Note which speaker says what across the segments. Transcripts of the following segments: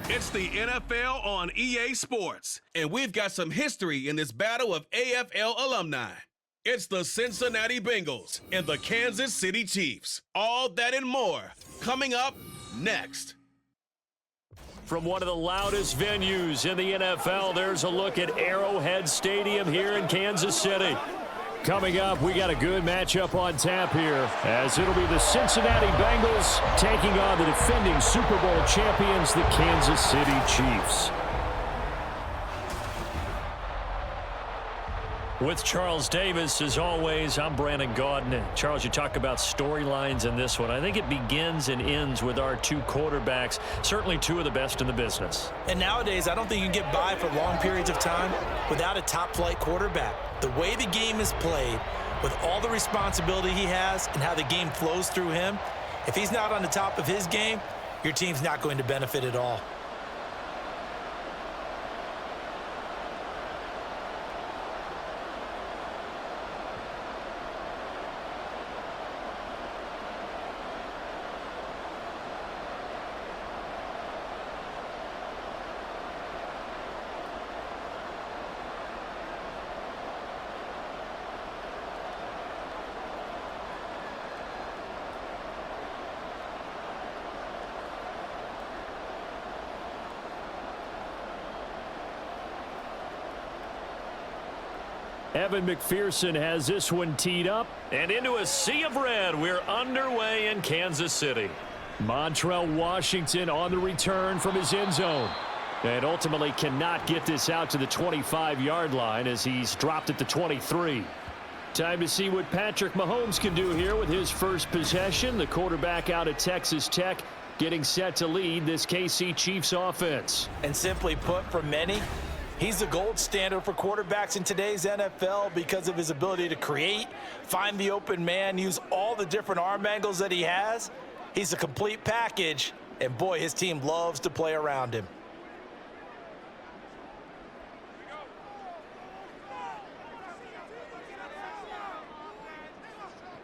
Speaker 1: It's the NFL on EA Sports, and we've got some history in this battle of AFL alumni. It's the Cincinnati Bengals and the Kansas City Chiefs. All that and more coming up next.
Speaker 2: From one of the loudest venues in the NFL, there's a look at Arrowhead Stadium here in Kansas City. Coming up, we got a good matchup on tap here, as it'll be the Cincinnati Bengals taking on the defending Super Bowl champions, the Kansas City Chiefs. With Charles Davis, as always, I'm Brandon Gaudin. Charles, you talk about storylines in this one. I think it begins and ends with our two quarterbacks, certainly two of the best in the business.
Speaker 3: And nowadays, I don't think you can get by for long periods of time without a top-flight quarterback. The way the game is played, with all the responsibility he has and how the game flows through him, if he's not on the top of his game, your team's not going to benefit at all.
Speaker 2: Evan McPherson has this one teed up. And into a sea of red, we're underway in Kansas City. Montrell Washington on the return from his end zone. And ultimately cannot get this out to the 25-yard line as he's dropped at the 23. Time to see what Patrick Mahomes can do here with his first possession. The quarterback out of Texas Tech getting set to lead this KC Chiefs offense.
Speaker 3: And simply put, for many, he's the gold standard for quarterbacks in today's NFL because of his ability to create, find the open man, use all the different arm angles that he has. He's a complete package, and boy, his team loves to play around him.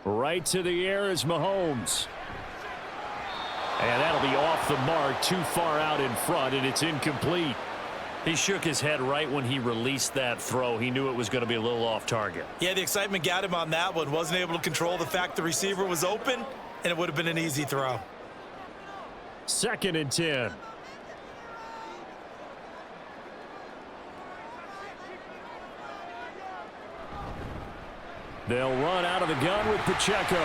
Speaker 2: Right to the air is Mahomes. And that'll be off the mark, too far out in front, and it's incomplete. He shook his head right when he released that throw. He knew it was going to be a little off target.
Speaker 3: Yeah, the excitement got him on that one. Wasn't able to control the fact the receiver was open, and it would have been an easy throw.
Speaker 2: 2nd and 10. They'll run out of the gun with Pacheco.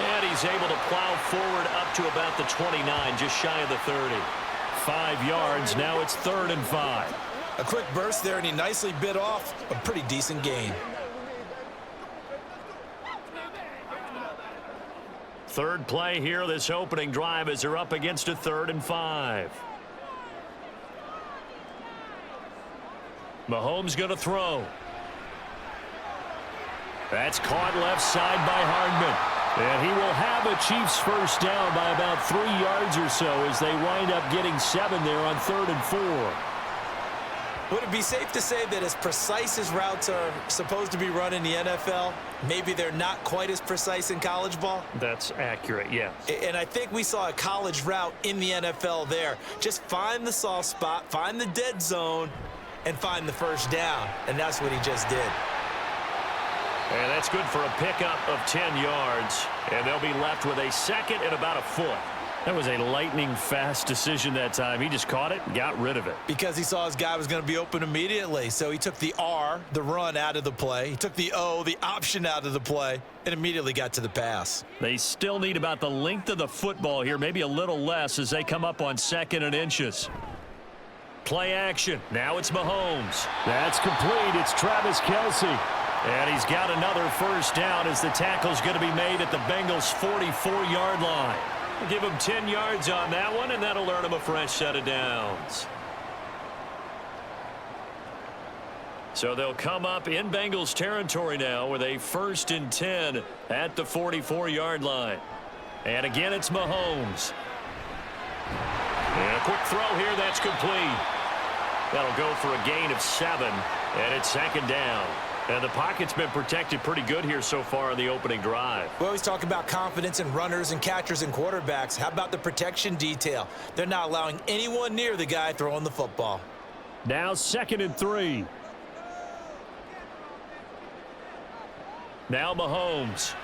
Speaker 2: And he's able to plow forward up to about the 29, just shy of the 30. 5 yards, now it's 3rd and 5.
Speaker 3: A quick burst there, and he nicely bit off a pretty decent gain.
Speaker 2: Third play here, this opening drive, as they're up against a 3rd and 5. Mahomes going to throw. That's caught left side by Hardman. And he will have a Chiefs first down by about 3 yards or so as they wind up getting 7 there on 3rd and 4.
Speaker 3: Would it be safe to say that as precise as routes are supposed to be run in the NFL, maybe they're not quite as precise in college ball?
Speaker 2: That's accurate, yes.
Speaker 3: And I think we saw a college route in the NFL there. Just find the soft spot, find the dead zone, and find the first down. And that's what he just did.
Speaker 2: And that's good for a pickup of 10 yards. And they'll be left with a 2nd and about a foot. That was a lightning-fast decision that time. He just caught it and got rid of it.
Speaker 3: Because he saw his guy was going to be open immediately. So he took the R, the run, out of the play. He took the O, the option, out of the play, and immediately got to the pass.
Speaker 2: They still need about the length of the football here, maybe a little less as they come up on 2nd and inches. Play action. Now it's Mahomes. That's complete. It's Travis Kelce. And he's got another first down as the tackle's going to be made at the Bengals' 44-yard line. Give him 10 yards on that one, and that'll earn him a fresh set of downs. So they'll come up in Bengals territory now with a 1st and 10 at the 44-yard line. And again, it's Mahomes. And a quick throw here, that's complete. That'll go for a gain of 7, and it's 2nd down. And the pocket's been protected pretty good here so far on the opening drive.
Speaker 3: We always talk about confidence in runners and catchers and quarterbacks. How about the protection detail? They're not allowing anyone near the guy throwing the football.
Speaker 2: Now 2nd and 3. Now Mahomes.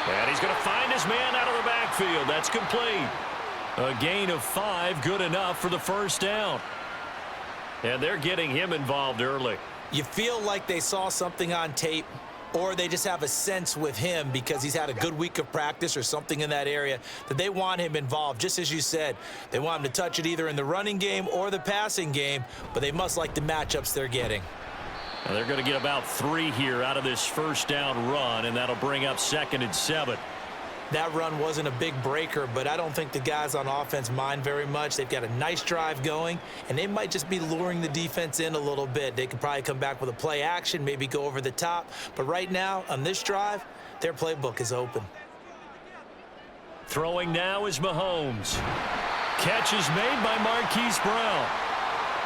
Speaker 2: And he's going to find his man out of the backfield. That's complete. A gain of 5, good enough for the first down. And they're getting him involved early.
Speaker 3: You feel like they saw something on tape, or they just have a sense with him because he's had a good week of practice or something in that area that they want him involved. Just as you said, they want him to touch it either in the running game or the passing game, but they must like the matchups they're getting.
Speaker 2: And they're going to get about 3 here out of this first down run, and that'll bring up 2nd and 7.
Speaker 3: That run wasn't a big breaker, but I don't think the guys on offense mind very much. They've got a nice drive going, and they might just be luring the defense in a little bit. They could probably come back with a play action, maybe go over the top. But right now, on this drive, their playbook is open.
Speaker 2: Throwing now is Mahomes. Catch is made by Marquise Brown.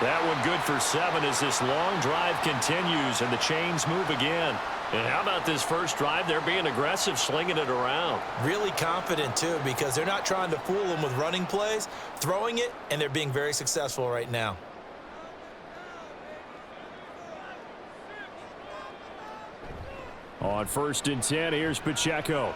Speaker 2: That one good for 7 as this long drive continues, and the chains move again. And how about this first drive? They're being aggressive, slinging it around.
Speaker 3: Really confident, too, because they're not trying to fool them with running plays, throwing it, and they're being very successful right now.
Speaker 2: On 1st and 10, here's Pacheco.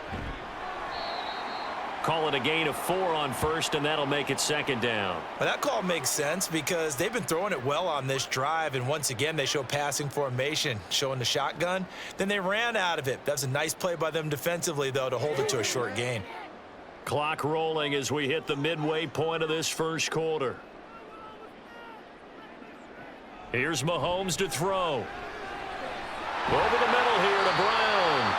Speaker 2: Call it a gain of 4 on 1st, and that'll make it 2nd down.
Speaker 3: Well, that call makes sense because they've been throwing it well on this drive, and once again, they show passing formation, showing the shotgun. Then they ran out of it. That's a nice play by them defensively, though, to hold it to a short gain.
Speaker 2: Clock rolling as we hit the midway point of this first quarter. Here's Mahomes to throw. Over the middle here to Brown.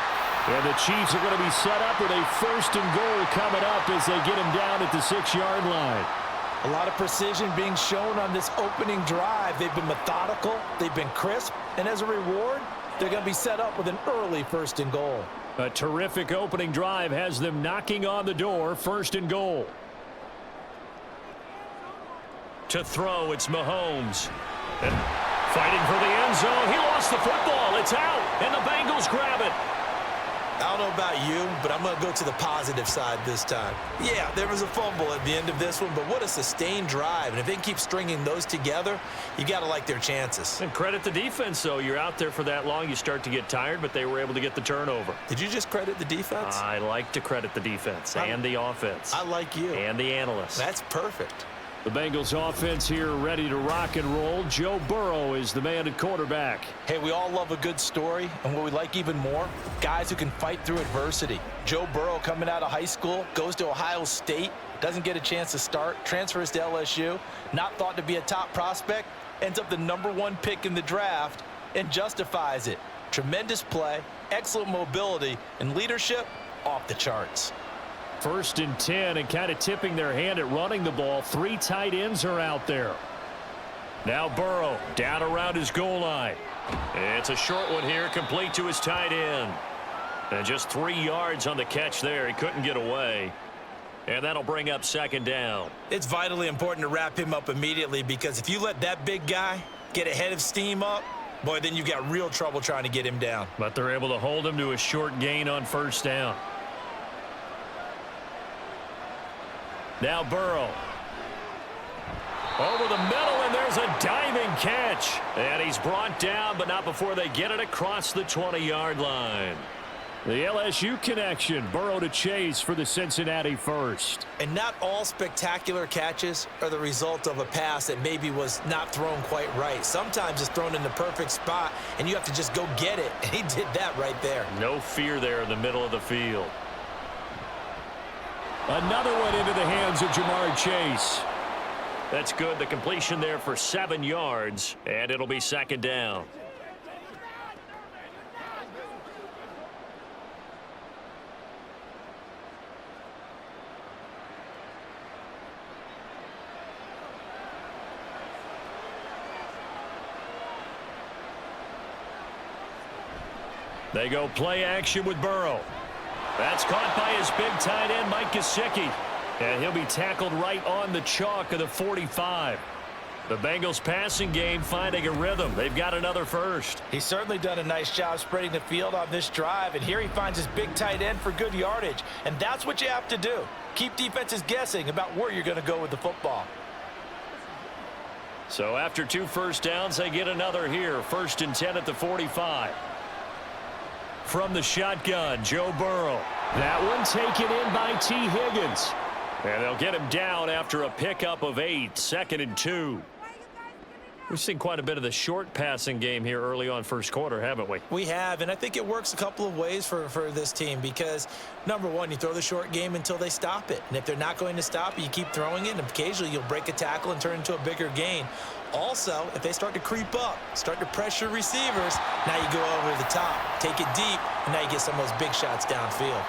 Speaker 2: And the Chiefs are going to be set up with a 1st and goal coming up as they get him down at the 6-yard line.
Speaker 3: A lot of precision being shown on this opening drive. They've been methodical, they've been crisp, and as a reward, they're going to be set up with an early 1st and goal.
Speaker 2: A terrific opening drive has them knocking on the door, 1st and goal. To throw, it's Mahomes. And fighting for the end zone. He lost the football. It's out, and the Bengals grab it.
Speaker 3: I don't know about you, but I'm going to go to the positive side this time. Yeah, there was a fumble at the end of this one, but what a sustained drive. And if they keep stringing those together, you got to like their chances.
Speaker 2: And credit the defense, though. You're out there for that long, you start to get tired, but they were able to get the turnover.
Speaker 3: Did you just credit the defense?
Speaker 2: I like to credit the defense and the offense.
Speaker 3: I like you.
Speaker 2: And the analysts.
Speaker 3: That's perfect.
Speaker 2: The Bengals offense here ready to rock and roll. Joe Burrow is the man at quarterback.
Speaker 3: Hey, we all love a good story, and what we like even more, guys who can fight through adversity. Joe Burrow coming out of high school, goes to Ohio State, doesn't get a chance to start, transfers to LSU, not thought to be a top prospect, ends up the #1 pick in the draft, and justifies it. Tremendous play, excellent mobility, and leadership off the charts.
Speaker 2: 1st and 10, and kind of tipping their hand at running the ball. 3 tight ends are out there. Now Burrow down around his goal line. It's a short one here, complete to his tight end. And just 3 yards on the catch there. He couldn't get away. And that'll bring up 2nd down.
Speaker 3: It's vitally important to wrap him up immediately because if you let that big guy get ahead of steam up, boy, then you've got real trouble trying to get him down.
Speaker 2: But they're able to hold him to a short gain on 1st down. Now Burrow. Over the middle, and there's a diving catch. And he's brought down, but not before they get it across the 20-yard line. The LSU connection, Burrow to Chase for the Cincinnati first.
Speaker 3: And not all spectacular catches are the result of a pass that maybe was not thrown quite right. Sometimes it's thrown in the perfect spot, and you have to just go get it. And he did that right there.
Speaker 2: No fear there in the middle of the field. Another one into the hands of Jamar Chase. That's good. The completion there for 7 yards, and it'll be 2nd down. They go play action with Burrow. That's caught by his big tight end, Mike Gesicki. And he'll be tackled right on the chalk of the 45. The Bengals passing game finding a rhythm. They've got another first.
Speaker 3: He's certainly done a nice job spreading the field on this drive, and here he finds his big tight end for good yardage. And that's what you have to do. Keep defenses guessing about where you're going to go with the football.
Speaker 2: So after 2 first downs, they get another here. 1st and 10 at the 45. From the shotgun, Joe Burrow. That one taken in by T. Higgins. And they'll get him down after a pickup of 8. 2nd and 2. We've seen quite a bit of the short passing game here early on first quarter, haven't we?
Speaker 3: We have, and I think it works a couple of ways for this team because, number one, you throw the short game until they stop it. And if they're not going to stop it, you keep throwing it, and occasionally you'll break a tackle and turn into a bigger gain. Also, if they start to creep up, start to pressure receivers, now you go over the top, take it deep, and now you get some of those big shots downfield.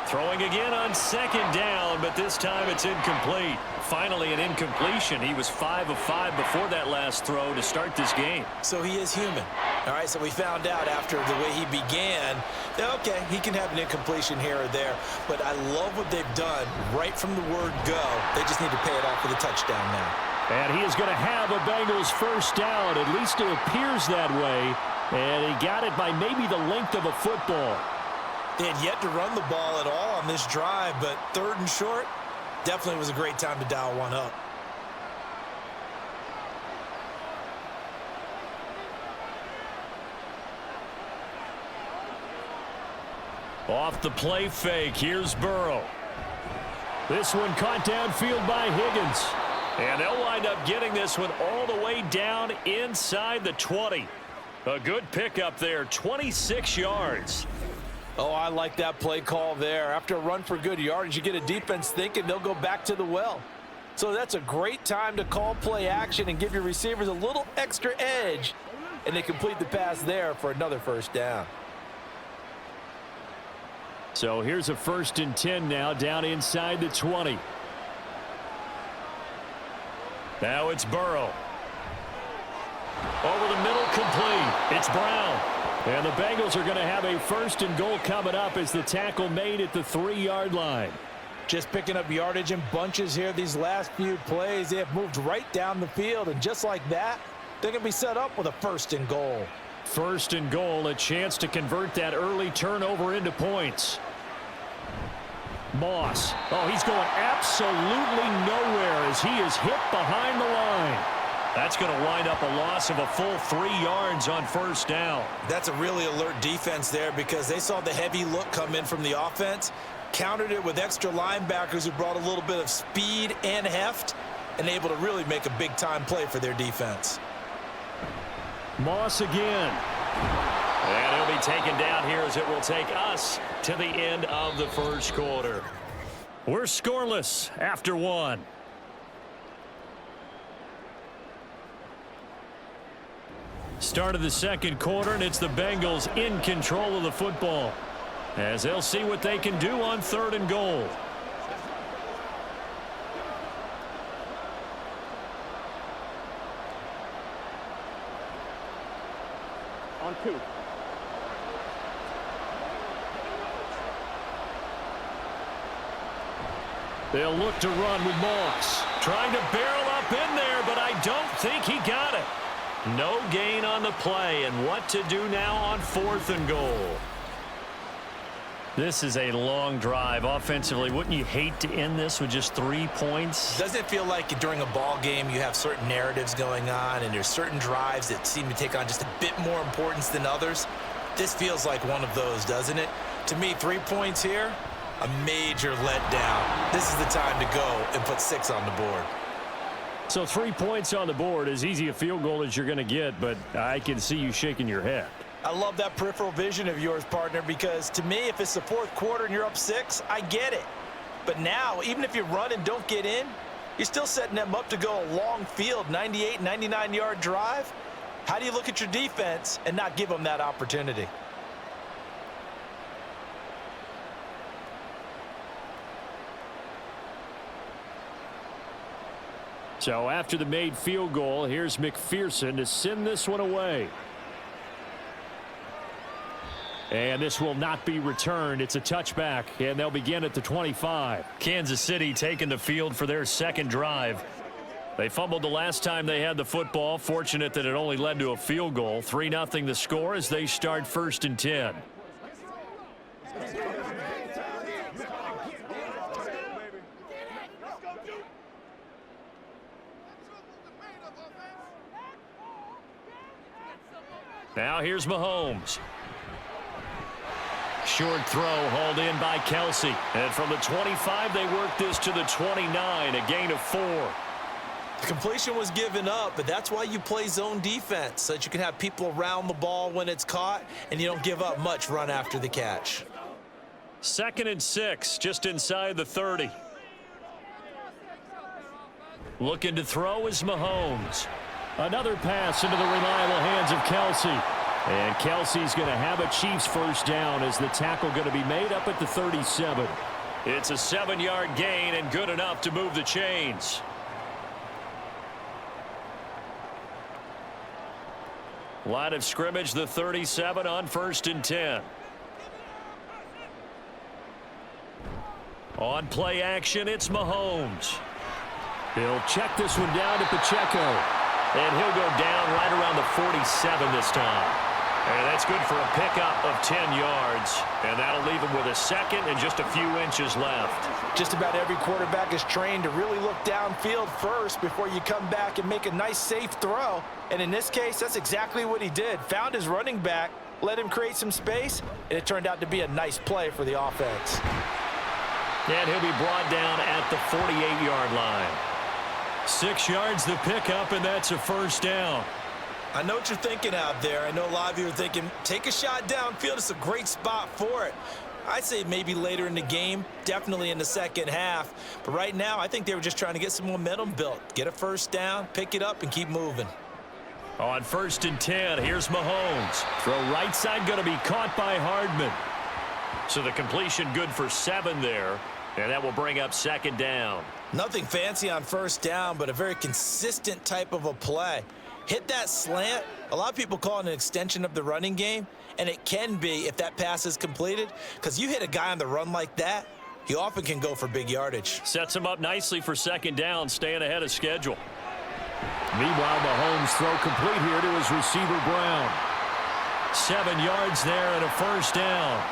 Speaker 2: Throwing again on 2nd down, but this time it's incomplete. Finally an incompletion. He was 5 of 5 before that last throw to start this game.
Speaker 3: So he is human. All right, so we found out after the way he began that, okay, he can have an incompletion here or there, but I love what they've done right from the word go. They just need to pay it off with a touchdown now.
Speaker 2: And he is going to have a Bengals first down. At least it appears that way. And he got it by maybe the length of a football.
Speaker 3: They had yet to run the ball at all on this drive, but 3rd and short definitely was a great time to dial one up.
Speaker 2: Off the play fake, here's Burrow. This one caught downfield by Higgins. And they'll wind up getting this one all the way down inside the 20. A good pickup there, 26 yards.
Speaker 3: Oh, I like that play call there. After a run for good yardage, you get a defense thinking they'll go back to the well. So that's a great time to call play action and give your receivers a little extra edge. And they complete the pass there for another first down.
Speaker 2: So here's a 1st and 10 now down inside the 20. Now it's Burrow. Over the middle, complete. It's Brown. And the Bengals are going to have a 1st and goal coming up as the tackle made at the 3-yard line.
Speaker 3: Just picking up yardage in bunches here these last few plays. They have moved right down the field, and just like that, they're going to be set up with a 1st and goal.
Speaker 2: 1st and goal, a chance to convert that early turnover into points. Moss. Oh, he's going absolutely nowhere as he is hit behind the line. That's going to wind up a loss of a full 3 yards on 1st down.
Speaker 3: That's a really alert defense there because they saw the heavy look come in from the offense, countered it with extra linebackers who brought a little bit of speed and heft, and able to really make a big-time play for their defense.
Speaker 2: Moss again. And he'll be taken down here as it will take us to the end of the first quarter. We're scoreless after 1. Start of the 2nd quarter, and it's the Bengals in control of the football as they'll see what they can do on 3rd and goal.
Speaker 4: On 2.
Speaker 2: They'll look to run with Moss. Trying to barrel up in there, but I don't think he got it. No gain on the play, and what to do now on 4th and goal. This is a long drive offensively. Wouldn't you hate to end this with just 3 points?
Speaker 3: Doesn't it feel like during a ball game you have certain narratives going on and there's certain drives that seem to take on just a bit more importance than others? This feels like one of those, doesn't it? To me, 3 points here, a major letdown. This is the time to go and put 6 on the board.
Speaker 2: So 3 points on the board, as easy a field goal as you're going to get, but I can see you shaking your head.
Speaker 3: I love that peripheral vision of yours, partner, because to me, if it's the 4th quarter and you're up 6, I get it. But now, even if you run and don't get in, you're still setting them up to go a long field, 98, 99-yard drive. How do you look at your defense and not give them that opportunity?
Speaker 2: So after the made field goal, here's McPherson to send this one away. And this will not be returned. It's a touchback, and they'll begin at the 25. Kansas City taking the field for their 2nd drive. They fumbled the last time they had the football. Fortunate that it only led to a field goal. 3-0 the score as they start 1st and 10. Now here's Mahomes. Short throw hauled in by Kelsey. And from the 25, they work this to the 29, a gain of 4.
Speaker 3: The completion was given up, but that's why you play zone defense, so that you can have people around the ball when it's caught, and you don't give up much run after the catch.
Speaker 2: 2nd and 6, just inside the 30. Looking to throw is Mahomes. Another pass into the reliable hands of Kelsey. And Kelsey's going to have a Chiefs first down as the tackle going to be made up at the 37. It's a 7-yard gain and good enough to move the chains. Line of scrimmage, the 37 on 1st and 10. On play action, it's Mahomes. He'll check this one down to Pacheco. And he'll go down right around the 47 this time. And that's good for a pickup of 10 yards. And that'll leave him with a second and just a few inches left.
Speaker 3: Just about every quarterback is trained to really look downfield first before you come back and make a nice, safe throw. And in this case, that's exactly what he did. Found his running back, let him create some space, and it turned out to be a nice play for the offense.
Speaker 2: And he'll be brought down at the 48-yard line. 6 yards the pickup, and that's a first down.
Speaker 3: I know what you're thinking out there. I know a lot of you are thinking, take a shot downfield. It's a great spot for it. I'd say maybe later in the game, definitely in the second half. But right now, I think they were just trying to get some momentum built. Get a first down, pick it up, and keep moving.
Speaker 2: On 1st and 10, here's Mahomes. Throw right side going to be caught by Hardman. So the completion good for 7 there. And that will bring up 2nd down.
Speaker 3: Nothing fancy on first down, but a very consistent type of a play. Hit that slant. A lot of people call it an extension of the running game, and it can be if that pass is completed, because you hit a guy on the run like that, he often can go for big yardage.
Speaker 2: Sets him up nicely for 2nd down, staying ahead of schedule. Meanwhile, Mahomes throw complete here to his receiver Brown. 7 yards there and a first down.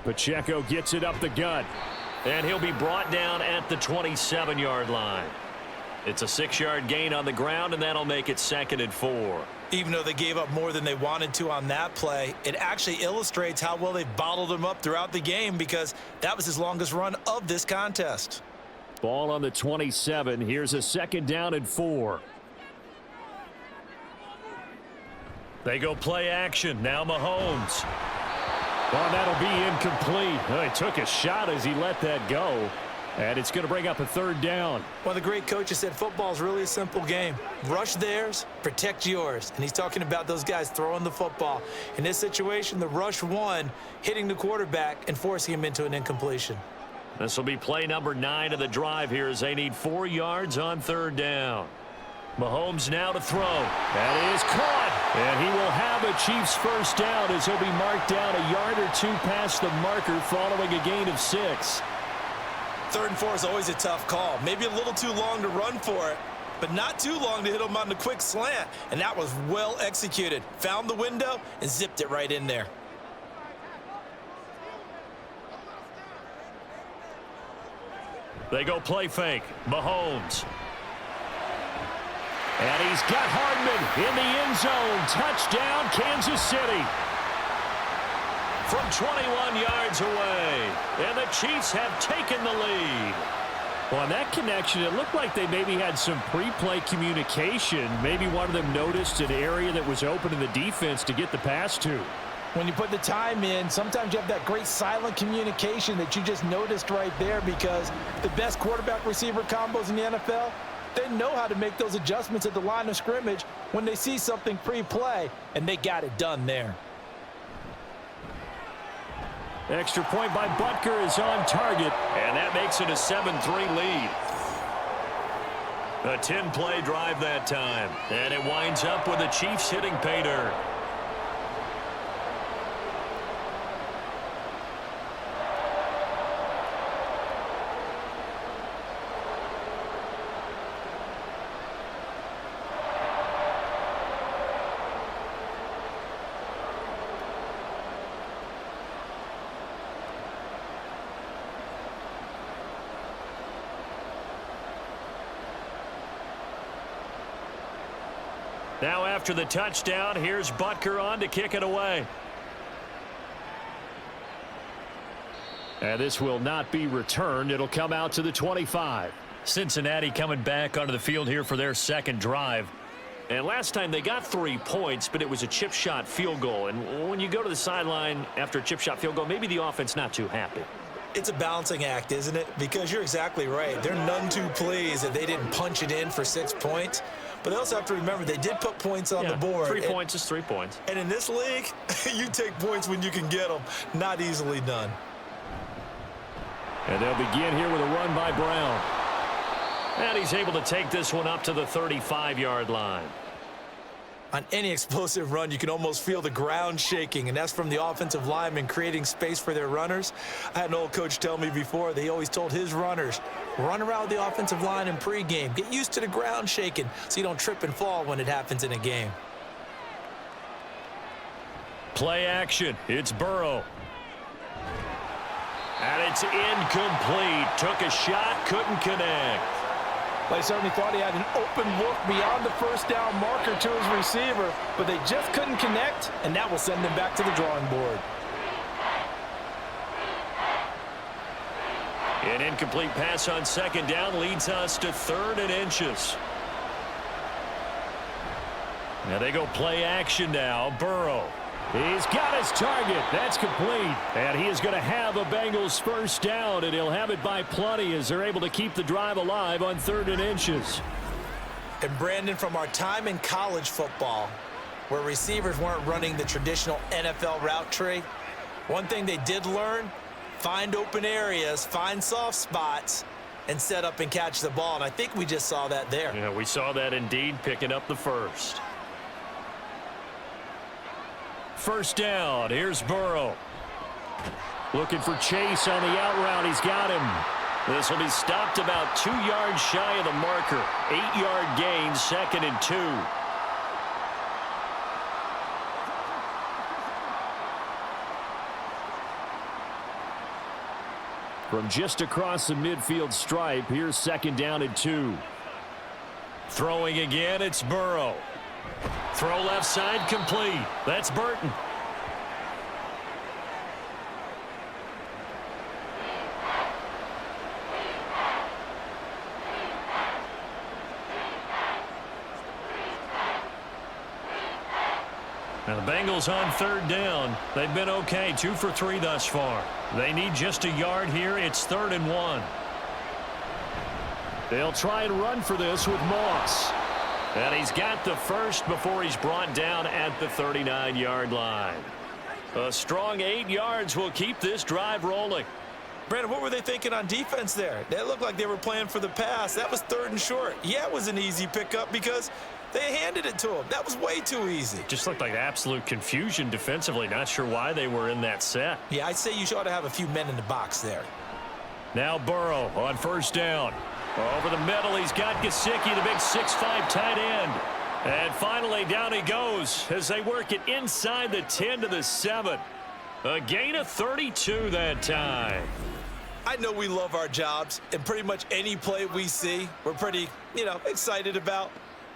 Speaker 2: Pacheco gets it up the gut. And he'll be brought down at the 27-yard line. It's a 6-yard gain on the ground, and that'll make it 2nd and 4.
Speaker 3: Even though they gave up more than they wanted to on that play, it actually illustrates how well they've bottled him up throughout the game, because that was his longest run of this contest.
Speaker 2: Ball on the 27. Here's a 2nd down and 4. They go play action. Now Mahomes. Well, that'll be incomplete. Well, he took a shot as he let that go. And it's going to bring up a 3rd down.
Speaker 3: One of the great coaches said football is really a simple game. Rush theirs, protect yours. And he's talking about those guys throwing the football. In this situation, the rush won, hitting the quarterback and forcing him into an incompletion.
Speaker 2: This will be play number 9 of the drive here as they need 4 yards on 3rd down. Mahomes now to throw. That is caught. And he will have a Chiefs first down as he'll be marked down a yard or 2 past the marker following a gain of 6.
Speaker 3: 3rd and 4 is always a tough call. Maybe a little too long to run for it, but not too long to hit him on the quick slant. And that was well executed. Found the window and zipped it right in there.
Speaker 2: They go play fake. Mahomes. And he's got Hardman in the end zone. Touchdown, Kansas City. From 21 yards away. And the Chiefs have taken the lead. Well, on that connection, it looked like they maybe had some pre-play communication. Maybe one of them noticed an area that was open in the defense to get the pass to.
Speaker 3: When you put the time in, sometimes you have that great silent communication that you just noticed right there, because the best quarterback-receiver combos in the NFL, they know how to make those adjustments at the line of scrimmage when they see something pre-play, and they got it done there.
Speaker 2: Extra point by Butker is on target, and that makes it a 7-3 lead. A 10-play drive that time. And it winds up with the Chiefs hitting pay dirt. Now after the touchdown, here's Butker on to kick it away. And this will not be returned. It'll come out to the 25. Cincinnati coming back onto the field here for their second drive. And last time they got 3 points, but it was a chip shot field goal. And when you go to the sideline after a chip shot field goal, maybe the offense not too happy.
Speaker 3: It's a balancing act, isn't it? Because you're exactly right. They're none too pleased that they didn't punch it in for 6 points. But they also have to remember they did put points on the board.
Speaker 2: 3 points is 3 points.
Speaker 3: And in this league, you take points when you can get them. Not easily done.
Speaker 2: And they'll begin here with a run by Brown. And he's able to take this one up to the 35-yard line.
Speaker 3: On any explosive run, you can almost feel the ground shaking, and that's from the offensive linemen creating space for their runners. I had an old coach tell me before, they always told his runners, run around the offensive line in pregame. Get used to the ground shaking so you don't trip and fall when it happens in a game.
Speaker 2: Play action. It's Burrow. And it's incomplete. Took a shot, couldn't connect.
Speaker 3: They certainly thought he had an open look beyond the first down marker to his receiver, but they just couldn't connect, and that will send them back to the drawing board.
Speaker 2: An incomplete pass on second down leads us to 3rd and inches. Now they go play action now. Burrow. He's got his target. That's complete. And he is going to have a Bengals first down, and he'll have it by plenty as they're able to keep the drive alive on 3rd and inches.
Speaker 3: And Brandon, from our time in college football, where receivers weren't running the traditional NFL route tree, one thing they did learn, find open areas, find soft spots, and set up and catch the ball. And I think we just saw that there.
Speaker 2: Yeah, we saw that indeed, picking up the first. First down. Here's Burrow. Looking for Chase on the out route. He's got him. This will be stopped about 2 yards shy of the marker. 8-yard gain, 2nd and 2. From just across the midfield stripe, here's 2nd down and 2. Throwing again, it's Burrow. Throw left side, complete. That's Burton. Now the Bengals on 3rd down. They've been okay, 2 for 3 thus far. They need just a yard here. It's 3rd and 1. They'll try and run for this with Moss. And he's got the first before he's brought down at the 39-yard line. A strong 8 yards will keep this drive rolling.
Speaker 3: Brandon, what were they thinking on defense there? They looked like they were playing for the pass. That was 3rd and short. Yeah, it was an easy pickup because they handed it to him. That was way too easy.
Speaker 2: Just looked like absolute confusion defensively. Not sure why they were in that set.
Speaker 3: Yeah, I'd say you ought to have a few men in the box there.
Speaker 2: Now Burrow on first down. Over the middle, he's got Gesicki, the big 6'5" tight end. And finally, down he goes as they work it inside the 10 to the 7. A gain of 32 that time.
Speaker 3: I know we love our jobs, and pretty much any play we see, we're pretty, excited about.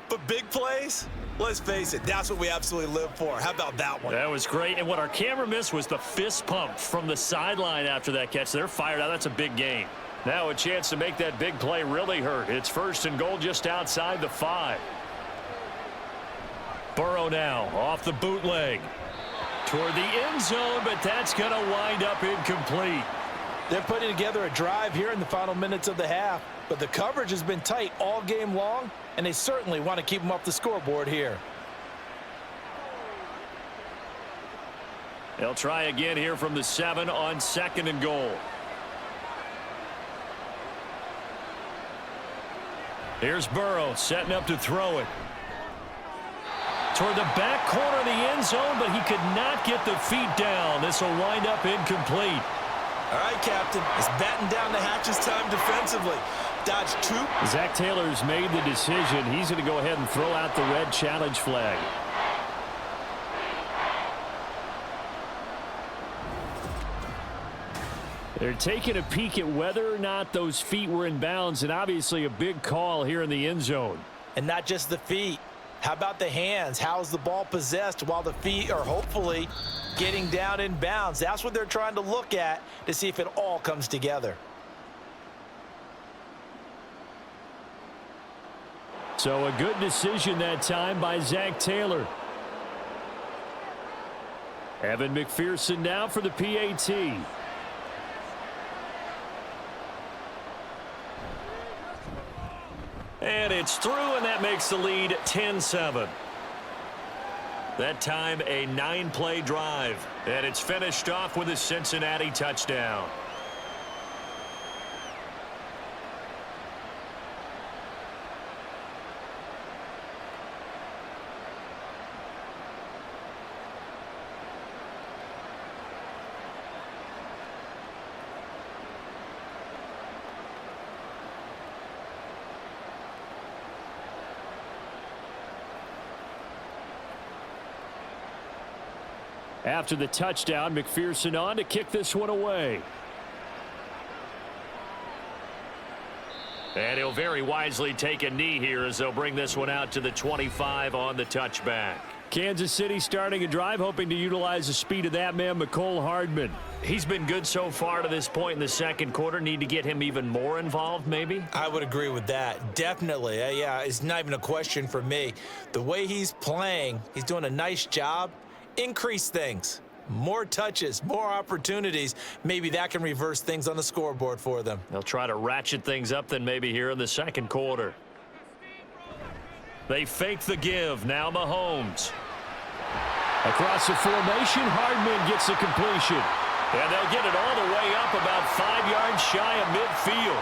Speaker 3: But big plays, let's face it, that's what we absolutely live for. How about that one?
Speaker 2: That was great. And what our camera missed was the fist pump from the sideline after that catch. They're fired out. That's a big gain. Now a chance to make that big play really hurt. It's 1st and goal just outside the 5. Burrow now off the bootleg. Toward the end zone, but that's going to wind up incomplete.
Speaker 3: They're putting together a drive here in the final minutes of the half, but the coverage has been tight all game long, and they certainly want to keep them off the scoreboard here.
Speaker 2: They'll try again here from the 7 on 2nd and goal. Here's Burrow setting up to throw it. Toward the back corner of the end zone, but he could not get the feet down. This will wind up incomplete.
Speaker 3: All right, Captain. It's batten down the hatches time defensively. Dodge two.
Speaker 2: Zach Taylor's made the decision. He's going to go ahead and throw out the red challenge flag. They're taking a peek at whether or not those feet were in bounds, and obviously a big call here in the end zone.
Speaker 3: And not just the feet. How about the hands? How's the ball possessed while the feet are hopefully getting down in bounds? That's what they're trying to look at to see if it all comes together.
Speaker 2: So a good decision that time by Zach Taylor. Evan McPherson now for the PAT. And it's through, and that makes the lead 10-7. That time a 9-play drive, and it's finished off with a Cincinnati touchdown. After the touchdown, McPherson on to kick this one away. And he'll very wisely take a knee here as they'll bring this one out to the 25 on the touchback. Kansas City starting a drive, hoping to utilize the speed of that man, McCole Hardman. He's been good so far to this point in the second quarter. Need to get him even more involved, maybe?
Speaker 3: I would agree with that. Definitely. Yeah, it's not even a question for me. The way he's playing, he's doing a nice job. Increase things. More touches, more opportunities. Maybe that can reverse things on the scoreboard for them.
Speaker 2: They'll try to ratchet things up then maybe here in the second quarter. They fake the give. Now Mahomes. Across the formation, Hardman gets the completion. And they'll get it all the way up about 5 yards shy of midfield.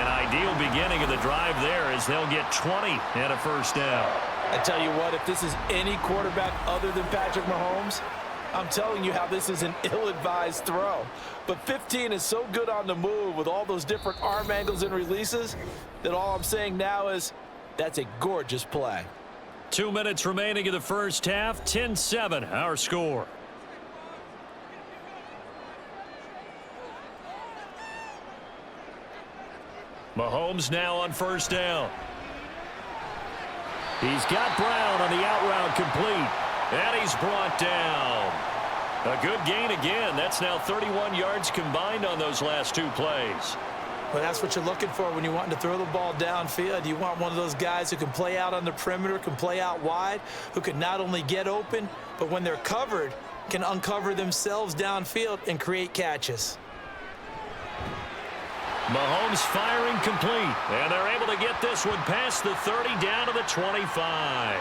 Speaker 2: An ideal beginning of the drive there as they'll get 20 and a first down.
Speaker 3: I tell you what, if this is any quarterback other than Patrick Mahomes, I'm telling you how this is an ill-advised throw. But 15 is so good on the move with all those different arm angles and releases that all I'm saying now is that's a gorgeous play.
Speaker 2: 2 minutes remaining in the first half. 10-7 our score. Mahomes now on first down. He's got Brown on the out route complete. And he's brought down. A good gain again. That's now 31 yards combined on those last 2 plays.
Speaker 3: Well, that's what you're looking for when you want to throw the ball downfield. You want one of those guys who can play out on the perimeter, can play out wide, who can not only get open, but when they're covered, can uncover themselves downfield and create catches.
Speaker 2: Mahomes firing complete, and they're able to get this one past the 30 down to the 25.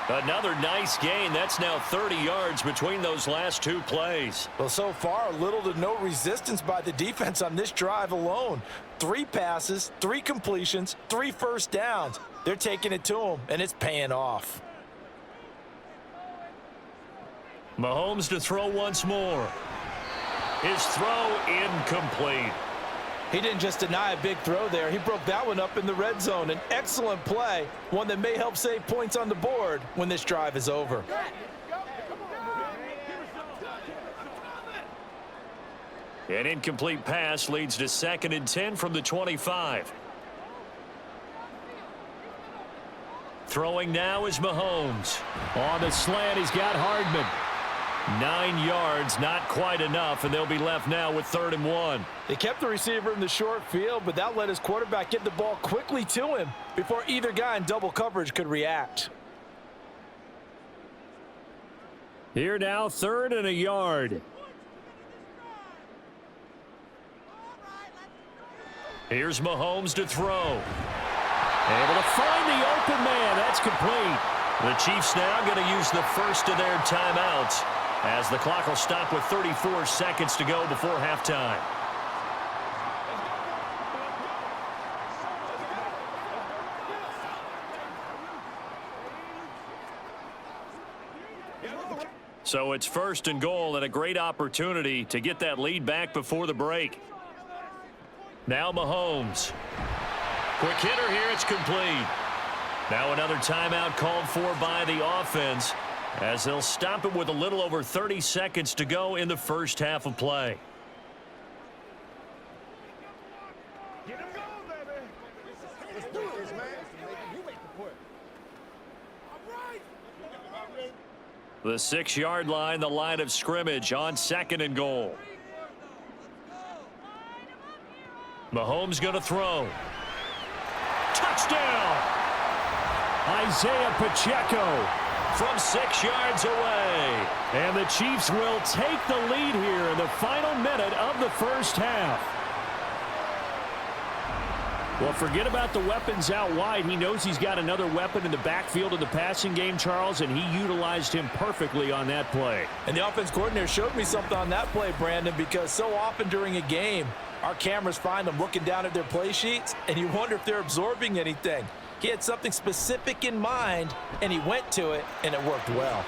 Speaker 2: Another nice gain. That's now 30 yards between those last 2 plays.
Speaker 3: Well, so far, little to no resistance by the defense on this drive alone. 3 passes, 3 completions, 3 first downs. They're taking it to them, and it's paying off.
Speaker 2: Mahomes to throw once more. His throw incomplete.
Speaker 3: He didn't just deny a big throw there. He broke that one up in the red zone. An excellent play, one that may help save points on the board when this drive is over.
Speaker 2: An incomplete pass leads to 2nd and 10 from the 25. Throwing now is Mahomes. On the slant, he's got Hardman. 9 yards, not quite enough, and they'll be left now with 3rd and 1.
Speaker 3: They kept the receiver in the short field, but that let his quarterback get the ball quickly to him before either guy in double coverage could react.
Speaker 2: Here now, 3rd and a yard. Here's Mahomes to throw. Able to find the open man. That's complete. The Chiefs now going to use the first of their timeouts as the clock will stop with 34 seconds to go before halftime. So it's 1st and goal and a great opportunity to get that lead back before the break. Now Mahomes. Quick hitter here, it's complete. Now another timeout called for by the offense as they'll stop it with a little over 30 seconds to go in the first half of play.
Speaker 4: Get him going, baby. Let's do this, man. You make the push. All right.
Speaker 2: The 6-yard line, the line of scrimmage on 2nd and goal. Mahomes going to throw. Touchdown! Isaiah Pacheco from 6 yards away. And the Chiefs will take the lead here in the final minute of the first half. Well, forget about the weapons out wide. He knows he's got another weapon in the backfield of the passing game, Charles, and he utilized him perfectly on that play.
Speaker 3: And the offense coordinator showed me something on that play, Brandon, because so often during a game, our cameras find them looking down at their play sheets, and you wonder if they're absorbing anything. He had something specific in mind, and he went to it, and it worked well.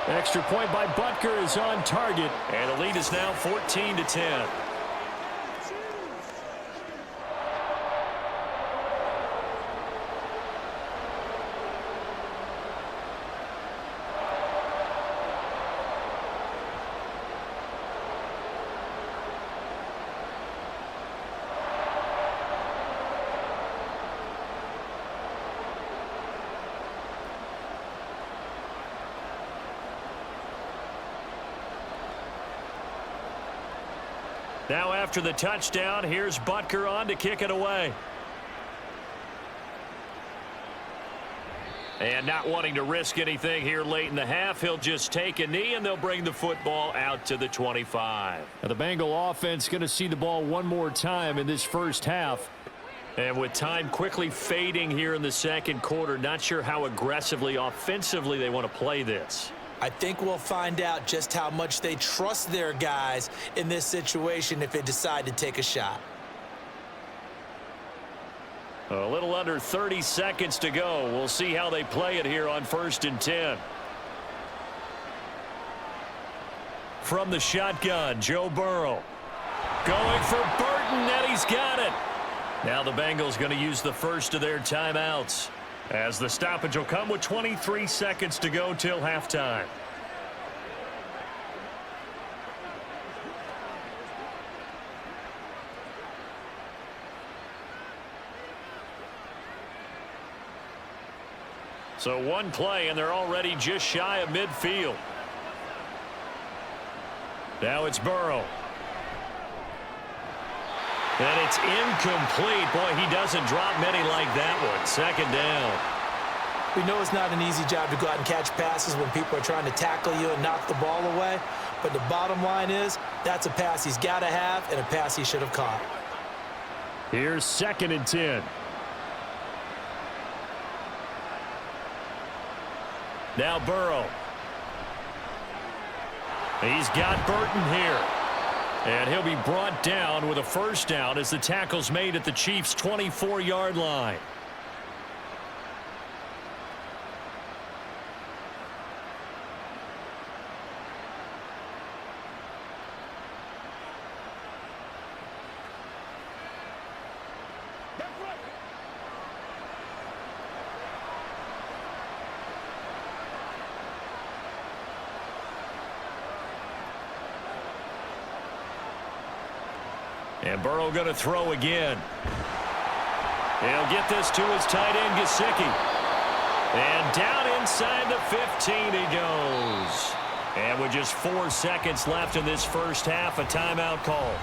Speaker 2: Extra point by Butker is on target, and the lead is now 14-10. Now after the touchdown, here's Butker on to kick it away. And not wanting to risk anything here late in the half, he'll just take a knee and they'll bring the football out to the 25. Now the Bengal offense going to see the ball one more time in this first half. And with time quickly fading here in the second quarter, not sure how aggressively, offensively they want to play this.
Speaker 3: I think we'll find out just how much they trust their guys in this situation if they decide to take a shot.
Speaker 2: A little under 30 seconds to go. We'll see how they play it here on 1st and 10. From the shotgun, Joe Burrow. Going for Burton, and he's got it. Now the Bengals going to use the first of their timeouts, as the stoppage will come with 23 seconds to go till halftime. So one play, and they're already just shy of midfield. Now it's Burrow. And it's incomplete. Boy, he doesn't drop many like that one. 2nd down.
Speaker 3: We know it's not an easy job to go out and catch passes when people are trying to tackle you and knock the ball away. But the bottom line is, that's a pass he's got to have and a pass he should have caught.
Speaker 2: Here's 2nd and 10. Now Burrow. He's got Burton here. And he'll be brought down with a first down as the tackle's made at the Chiefs' 24-yard line. And Burrow going to throw again. He'll get this to his tight end, Gesicki. And down inside the 15 he goes. And with just 4 seconds left in this first half, a timeout call.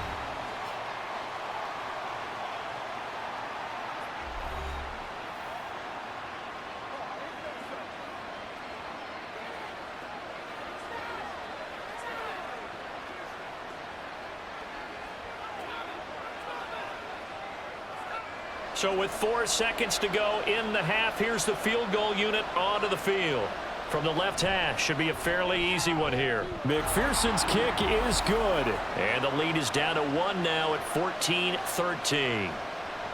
Speaker 2: So with 4 seconds to go in the half, here's the field goal unit onto the field. From the left hash, should be a fairly easy one here. McPherson's kick is good. And the lead is down to 1 now at 14-13.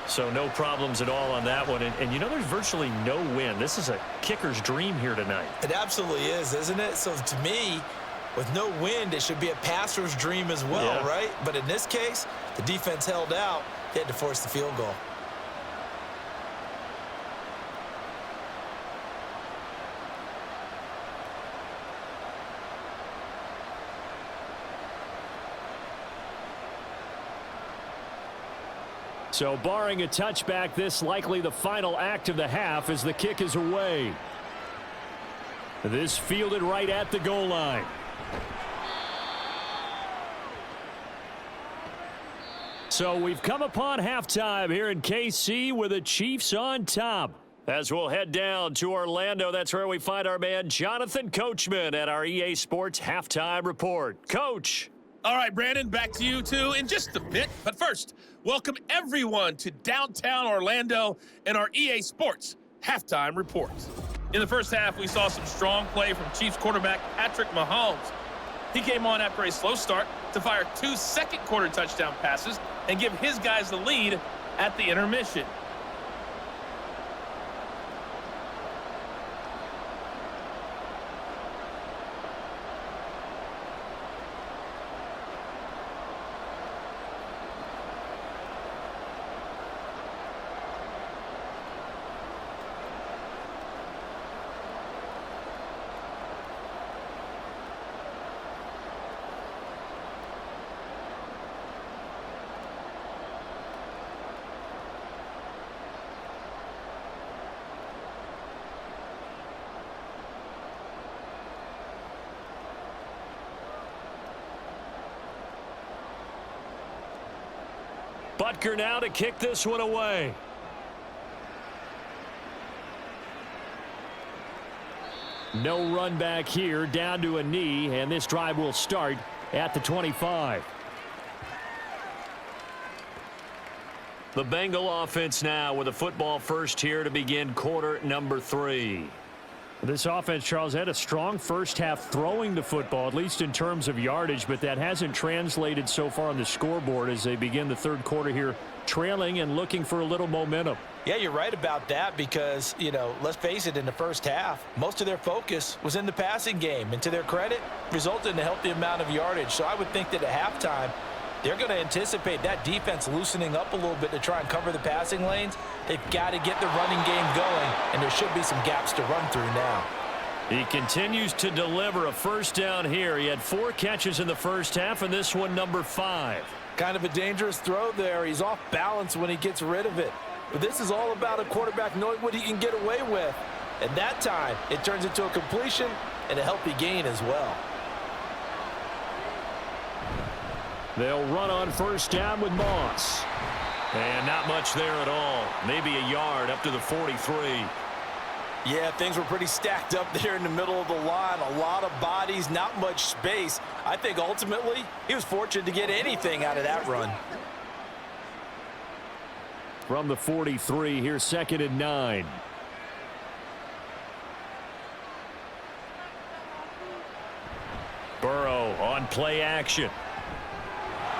Speaker 2: So no problems at all on that one. And you know, there's virtually no win. This is a kicker's dream here tonight.
Speaker 3: It absolutely is, isn't it? So to me, With no wind, it should be a passer's dream as well, right? But in this case, the defense held out. They had to force the field goal.
Speaker 2: So barring a touchback, this likely the final act of the half as the kick is away. This fielded right at the goal line. So we've come upon halftime here in KC with the Chiefs on top. As we'll head down to Orlando, that's where we find our man Jonathan Coachman at our EA Sports Halftime Report. Coach.
Speaker 5: All right, Brandon, back to you two in just a bit. But first, welcome everyone to downtown Orlando and our EA Sports Halftime Report. In the first half, we saw some strong play from Chiefs quarterback Patrick Mahomes. He came on after a slow start to fire 2 second-quarter touchdown passes and give his guys the lead at the intermission.
Speaker 2: Butker now to kick this one away. No run back here, down to a knee, and this drive will start at the 25. The Bengal offense now with a football first here to begin quarter number 3. This offense, Charles, had a strong first half throwing the football, at least in terms of yardage, but that hasn't translated so far on the scoreboard as they begin the third quarter here, trailing and looking for a little momentum.
Speaker 3: Yeah, you're right about that because, let's face it, in the first half, most of their focus was in the passing game. And to their credit, resulted in a healthy amount of yardage. So I would think that at halftime, they're going to anticipate that defense loosening up a little bit to try and cover the passing lanes. They've got to get the running game going, and there should be some gaps to run through now.
Speaker 2: He continues to deliver a first down here. He had 4 catches in the first half, and this one number 5.
Speaker 3: Kind of a dangerous throw there. He's off balance when he gets rid of it. But this is all about a quarterback knowing what he can get away with. And that time, it turns into a completion and a healthy gain as well.
Speaker 2: They'll run on first down with Moss. And not much there at all. Maybe a yard up to the 43.
Speaker 3: Yeah, things were pretty stacked up there in the middle of the line. A lot of bodies, not much space. I think ultimately he was fortunate to get anything out of that run.
Speaker 2: From the 43, here's 2nd and 9. Burrow on play action.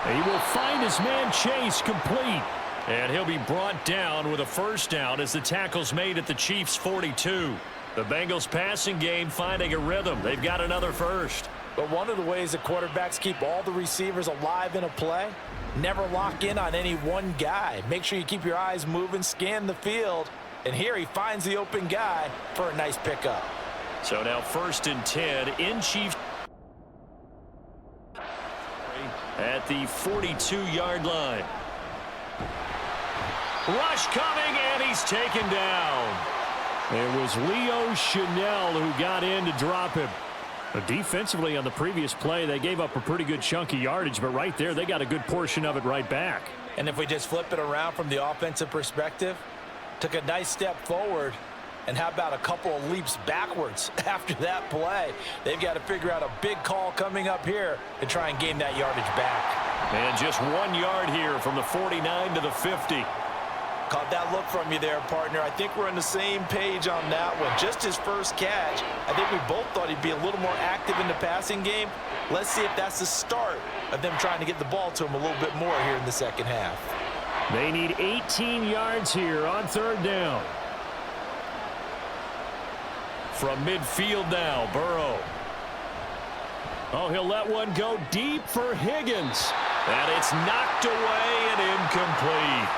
Speaker 2: He will find his man Chase complete. And he'll be brought down with a first down as the tackle's made at the Chiefs' 42. The Bengals passing game finding a rhythm. They've got another first.
Speaker 3: But one of the ways that quarterbacks keep all the receivers alive in a play, never lock in on any one guy. Make sure you keep your eyes moving, scan the field. And here he finds the open guy for a nice pickup.
Speaker 2: So now 1st and 10 in Chiefs at the 42-yard line. Rush coming, and he's taken down. It was Leo Chanel who got in to drop him. But defensively on the previous play, they gave up a pretty good chunk of yardage, but right there, they got a good portion of it right back.
Speaker 3: And if we just flip it around from the offensive perspective, took a nice step forward, and how about a couple of leaps backwards after that play? They've got to figure out a big call coming up here to try and gain that yardage back.
Speaker 2: And just 1 yard here from the 49 to the 50.
Speaker 3: Caught that look from you there, partner. I think we're on the same page on that one. Just his first catch. I think we both thought he'd be a little more active in the passing game. Let's see if that's the start of them trying to get the ball to him a little bit more here in the second half.
Speaker 2: They need 18 yards here on 3rd down. From midfield now, Burrow. Oh, he'll let one go deep for Higgins. And it's knocked away and incomplete.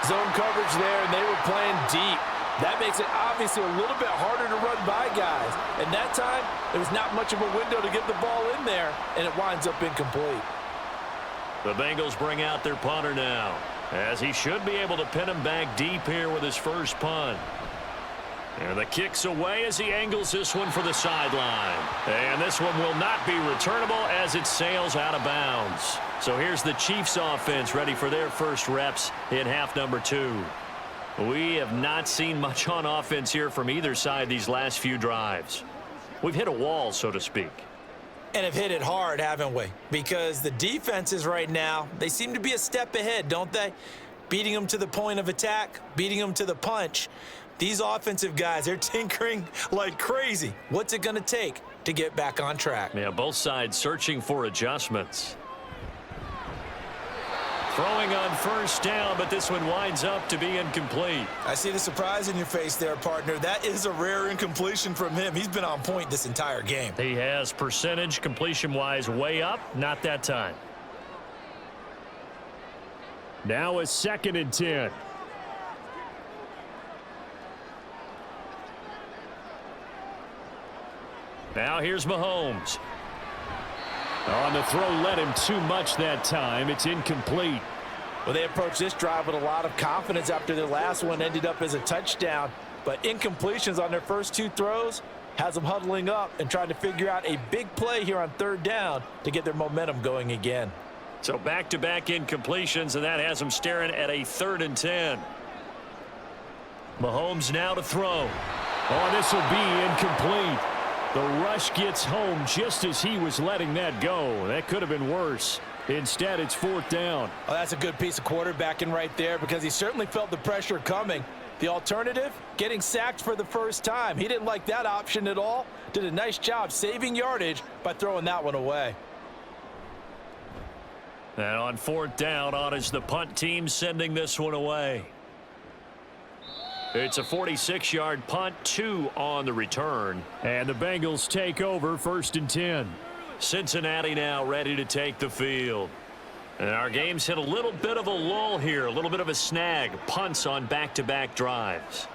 Speaker 3: Zone coverage there, and they were playing deep. That makes it obviously a little bit harder to run by guys. And that time, there was not much of a window to get the ball in there, and it winds up incomplete.
Speaker 2: The Bengals bring out their punter now, as he should be able to pin him back deep here with his first punt. And the kick's away as he angles this one for the sideline. And this one will not be returnable as it sails out of bounds. So here's the Chiefs offense ready for their first reps in half number 2. We have not seen much on offense here from either side these last few drives. We've hit a wall, so to speak.
Speaker 3: And have hit it hard, haven't we? Because the defenses right now, they seem to be a step ahead, don't they? Beating them to the point of attack, beating them to the punch. These offensive guys, they're tinkering like crazy. What's it going to take to get back on track?
Speaker 2: Yeah, both sides searching for adjustments. Throwing on first down, but this one winds up to be incomplete.
Speaker 3: I see the surprise in your face there, partner. That is a rare incompletion from him. He's been on point this entire game.
Speaker 2: He has percentage completion-wise way up, not that time. Now a 2nd and 10. Now here's Mahomes. On the throw, led him too much that time. It's incomplete.
Speaker 3: Well, they approached this drive with a lot of confidence after their last one ended up as a touchdown. But incompletions on their first 2 throws has them huddling up and trying to figure out a big play here on 3rd down to get their momentum going again.
Speaker 2: So back-to-back incompletions, and that has them staring at a 3rd and 10. Mahomes now to throw. Oh, this will be incomplete. The rush gets home just as he was letting that go. That could have been worse. Instead, it's 4th down.
Speaker 3: Oh, that's a good piece of quarterbacking right there because he certainly felt the pressure coming. The alternative, getting sacked for the first time. He didn't like that option at all. Did a nice job saving yardage by throwing that one away.
Speaker 2: And on 4th down, on is the punt team sending this one away. It's a 46-yard punt, 2 on the return. And the Bengals take over 1st and 10. Cincinnati now ready to take the field. And our game's hit a little bit of a lull here, a little bit of a snag. Punts on back-to-back drives.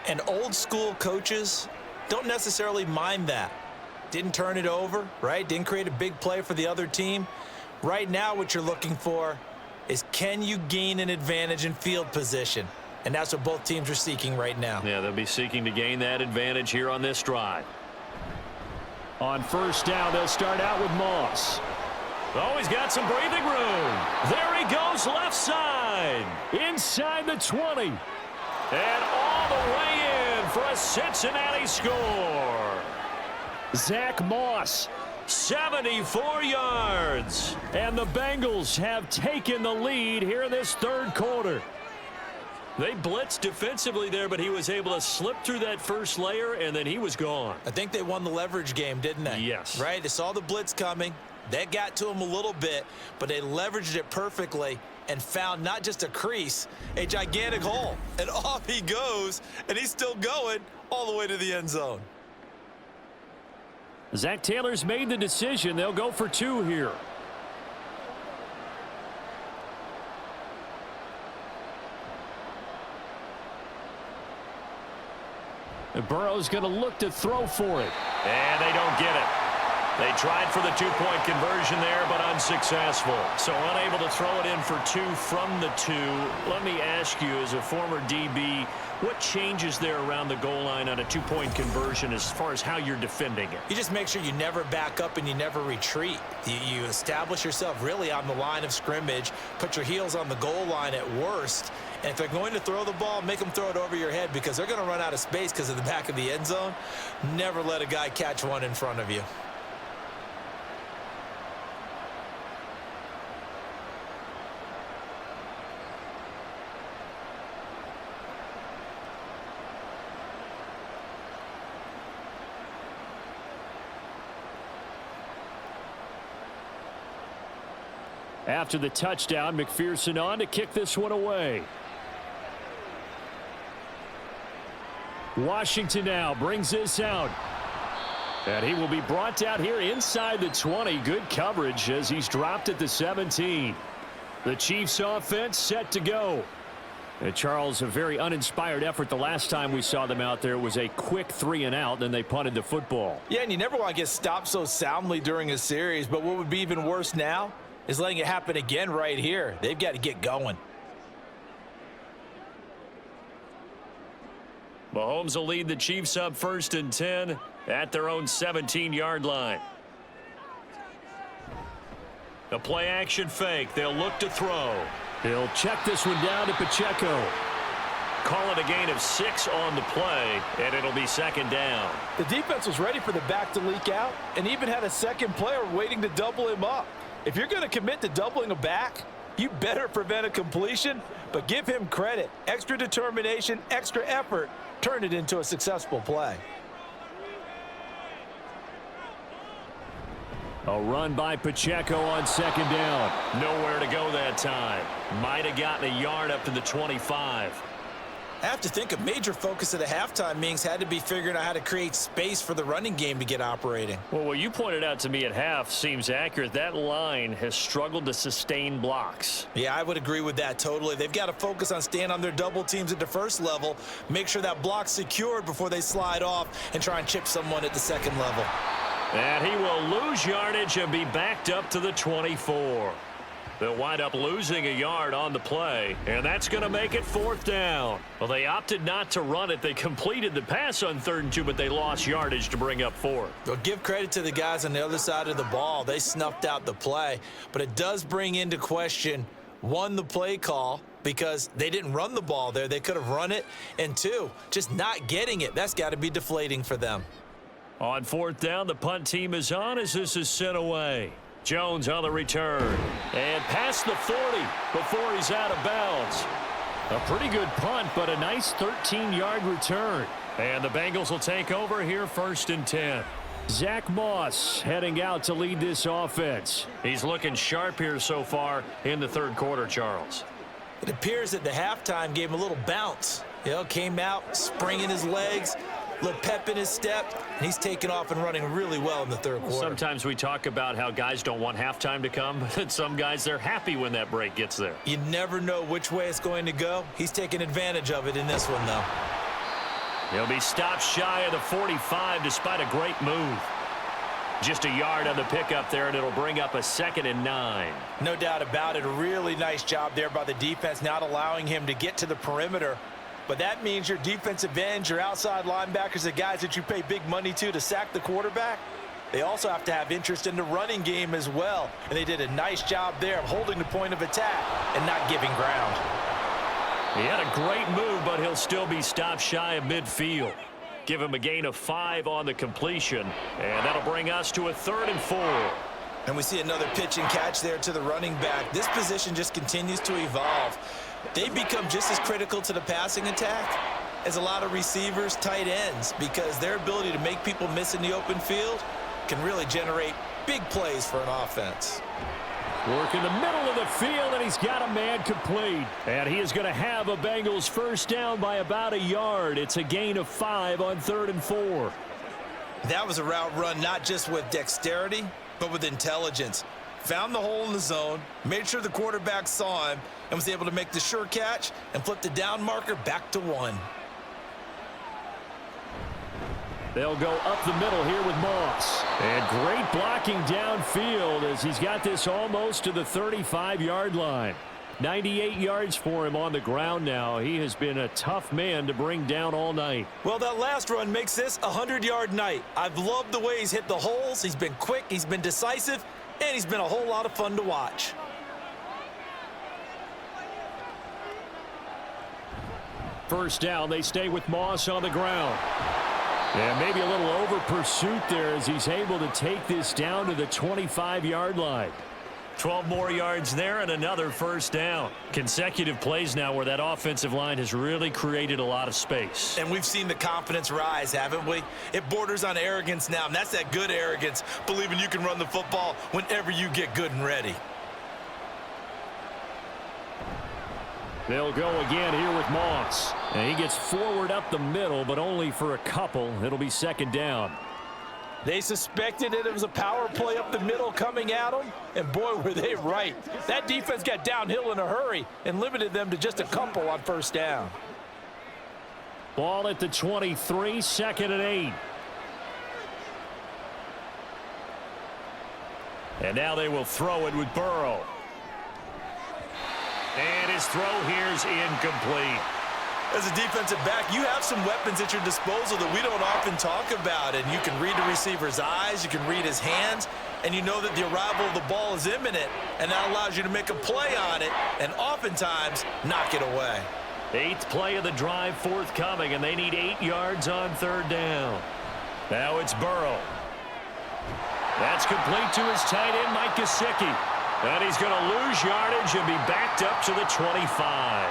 Speaker 3: And old school coaches don't necessarily mind that. Didn't turn it over, right? Didn't create a big play for the other team. Right now what you're looking for is can you gain an advantage in field position? And that's what both teams are seeking right now.
Speaker 2: Yeah, they'll be seeking to gain that advantage here on this drive. On 1st down, they'll start out with Moss. Oh, he's got some breathing room. There he goes left side. Inside the 20. And all the way in for a Cincinnati score. Zach Moss, 74 yards. And the Bengals have taken the lead here in this 3rd quarter. They blitzed defensively there, but he was able to slip through that first layer, and then he was gone.
Speaker 3: I think they won the leverage game, didn't they?
Speaker 2: Yes.
Speaker 3: Right? They saw the blitz coming. That got to him a little bit, but they leveraged it perfectly and found not just a crease, a gigantic hole. And off he goes, and he's still going all the way to the end zone.
Speaker 2: Zach Taylor's made the decision. They'll go for 2 here. And Burrow's going to look to throw for it. And they don't get it. They tried for the 2-point conversion there, but unsuccessful. So unable to throw it in for 2 from the 2. Let me ask you, as a former DB, what changes there around the goal line on a 2-point conversion as far as how you're defending it?
Speaker 3: You just make sure you never back up and you never retreat. You establish yourself really on the line of scrimmage, put your heels on the goal line at worst. And if they're going to throw the ball, make them throw it over your head because they're going to run out of space because of the back of the end zone. Never let a guy catch one in front of you.
Speaker 2: After the touchdown, McPherson on to kick this one away. Washington now brings this out. And he will be brought down here inside the 20. Good coverage as he's dropped at the 17. The Chiefs offense set to go. And Charles, a very uninspired effort. The last time we saw them out there was a quick 3-and-out, then they punted the football.
Speaker 3: Yeah, and you never want to get stopped so soundly during a series, but what would be even worse now is letting it happen again right here. They've got to get going.
Speaker 2: Mahomes will lead the Chiefs up 1st and 10 at their own 17-yard line. The play action fake. They'll look to throw. He'll check this one down to Pacheco. Call it a gain of 6 on the play, and it'll be 2nd down.
Speaker 3: The defense was ready for the back to leak out and even had a second player waiting to double him up. If you're going to commit to doubling a back, you better prevent a completion, but give him credit. Extra determination, extra effort, turn it into a successful play.
Speaker 2: A run by Pacheco on 2nd down. Nowhere to go that time. Might have gotten a yard up to the 25.
Speaker 3: I have to think a major focus of the halftime meetings had to be figuring out how to create space for the running game to get operating.
Speaker 2: Well, what you pointed out to me at half seems accurate. That line has struggled to sustain blocks.
Speaker 3: Yeah, I would agree with that totally. They've got to focus on staying on their double teams at the first level, make sure that block's secured before they slide off and try and chip someone at the second level.
Speaker 2: And he will lose yardage and be backed up to the 24. They'll wind up losing a yard on the play, and that's going to make it 4th down. Well, they opted not to run it. They completed the pass on 3rd and 2, but they lost yardage to bring up 4th.
Speaker 3: Well, give credit to the guys on the other side of the ball. They snuffed out the play, but it does bring into question, 1, the play call, because they didn't run the ball there. They could have run it, and 2, just not getting it. That's got to be deflating for them.
Speaker 2: On 4th down, the punt team is on as this is sent away. Jones on the return. And past the 40 before he's out of bounds. A pretty good punt, but a nice 13-yard return. And the Bengals will take over here 1st and 10. Zach Moss heading out to lead this offense. He's looking sharp here so far in the 3rd quarter, Charles.
Speaker 3: It appears that the halftime gave him a little bounce. Came out, springing his legs, little pep in his step, and he's taking off and running really well in the 3rd quarter.
Speaker 2: Sometimes we talk about how guys don't want halftime to come, but some guys, they're happy when that break gets there.
Speaker 3: You never know which way it's going to go. He's taking advantage of it in this one, though.
Speaker 2: He'll be stopped shy of the 45 despite a great move. Just a yard on the pickup there, and it'll bring up a 2nd and 9.
Speaker 3: No doubt about it. A really nice job there by the defense, not allowing him to get to the perimeter. But that means your defensive ends, your outside linebackers, the guys that you pay big money to sack the quarterback, they also have to have interest in the running game as well. And they did a nice job there of holding the point of attack and not giving ground.
Speaker 2: He had a great move, but he'll still be stopped shy of midfield. Give him a gain of 5 on the completion, and that'll bring us to a 3rd and 4.
Speaker 3: And we see another pitch and catch there to the running back. This position just continues to evolve. They become just as critical to the passing attack as a lot of receivers, tight ends, because their ability to make people miss in the open field can really generate big plays for an offense.
Speaker 2: Work in the middle of the field, and he's got a man complete. And he is going to have a Bengals 1st down by about a yard. It's a gain of 5 on 3rd and 4.
Speaker 3: That was a route run not just with dexterity, but with intelligence. Found the hole in the zone, made sure the quarterback saw him, and was able to make the sure catch and flip the down marker back to 1.
Speaker 2: They'll go up the middle here with Moss. And great blocking downfield as he's got this almost to the 35-yard line. 98 yards for him on the ground now. He has been a tough man to bring down all night.
Speaker 3: Well, that last run makes this a 100-yard night. I've loved the way he's hit the holes. He's been quick, he's been decisive, and he's been a whole lot of fun to watch.
Speaker 2: First down, they stay with Moss on the ground. And maybe a little over pursuit there as he's able to take this down to the 25-yard line. 12 more yards there and another 1st down. Consecutive plays now where that offensive line has really created a lot of space.
Speaker 3: And we've seen the confidence rise, haven't we? It borders on arrogance now, and that's that good arrogance, believing you can run the football whenever you get good and ready.
Speaker 2: They'll go again here with Moss. And he gets forward up the middle, but only for a couple. It'll be 2nd down.
Speaker 3: They suspected that it was a power play up the middle coming at them, and boy, were they right. That defense got downhill in a hurry and limited them to just a couple on first down.
Speaker 2: Ball at the 23, 2nd and 8. And now they will throw it with Burrow. And his throw here's incomplete.
Speaker 3: As a defensive back, you have some weapons at your disposal that we don't often talk about. And you can read the receiver's eyes, you can read his hands, and you know that the arrival of the ball is imminent, and that allows you to make a play on it and oftentimes knock it away.
Speaker 2: 8th play of the drive forthcoming, and they need 8 yards on 3rd down. Now it's Burrow. That's complete to his tight end, Mike Gesicki. And he's going to lose yardage and be backed up to the 25.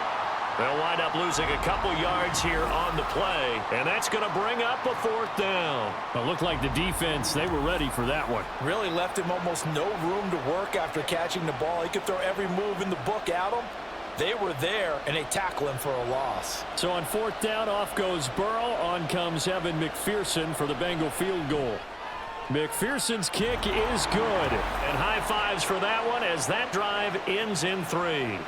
Speaker 2: They'll wind up losing a couple yards here on the play, and that's going to bring up a 4th down.
Speaker 6: It looked like the defense, they were ready for that one.
Speaker 3: Really left him almost no room to work after catching the ball. He could throw every move in the book at him. They were there, and they tackle him for a loss.
Speaker 6: So on 4th down, off goes Burrow. On comes Evan McPherson for the Bengal field goal. McPherson's kick is good.
Speaker 2: And high fives for that one as that drive ends in 3.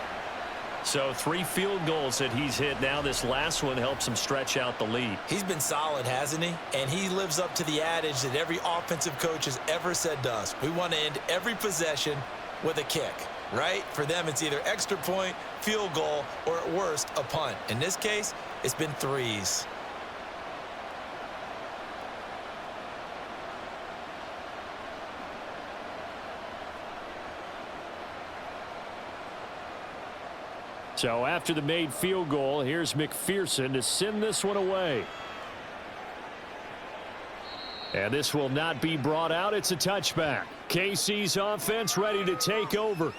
Speaker 2: So 3 field goals that he's hit now. This last one helps him stretch out the lead.
Speaker 3: He's been solid, hasn't he? And he lives up to the adage that every offensive coach has ever said to us. We want to end every possession with a kick, right? For them, it's either extra point, field goal, or at worst, a punt. In this case, it's been 3s.
Speaker 6: So after the made field goal, here's McPherson to send this one away. And this will not be brought out. It's a touchback. KC's offense ready to take over.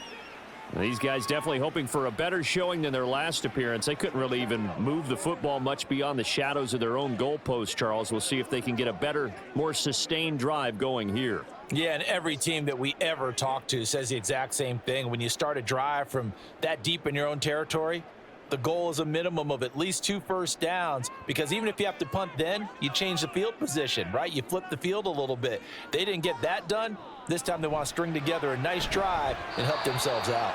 Speaker 6: These guys definitely hoping for a better showing than their last appearance. They couldn't really even move the football much beyond the shadows of their own goalpost, Charles. We'll see if they can get a better, more sustained drive going here.
Speaker 3: Yeah, and every team that we ever talk to says the exact same thing. When you start a drive from that deep in your own territory, the goal is a minimum of at least 2 first downs, because even if you have to punt then, you change the field position, right? You flip the field a little bit. They didn't get that done. This time they want to string together a nice drive and help themselves out.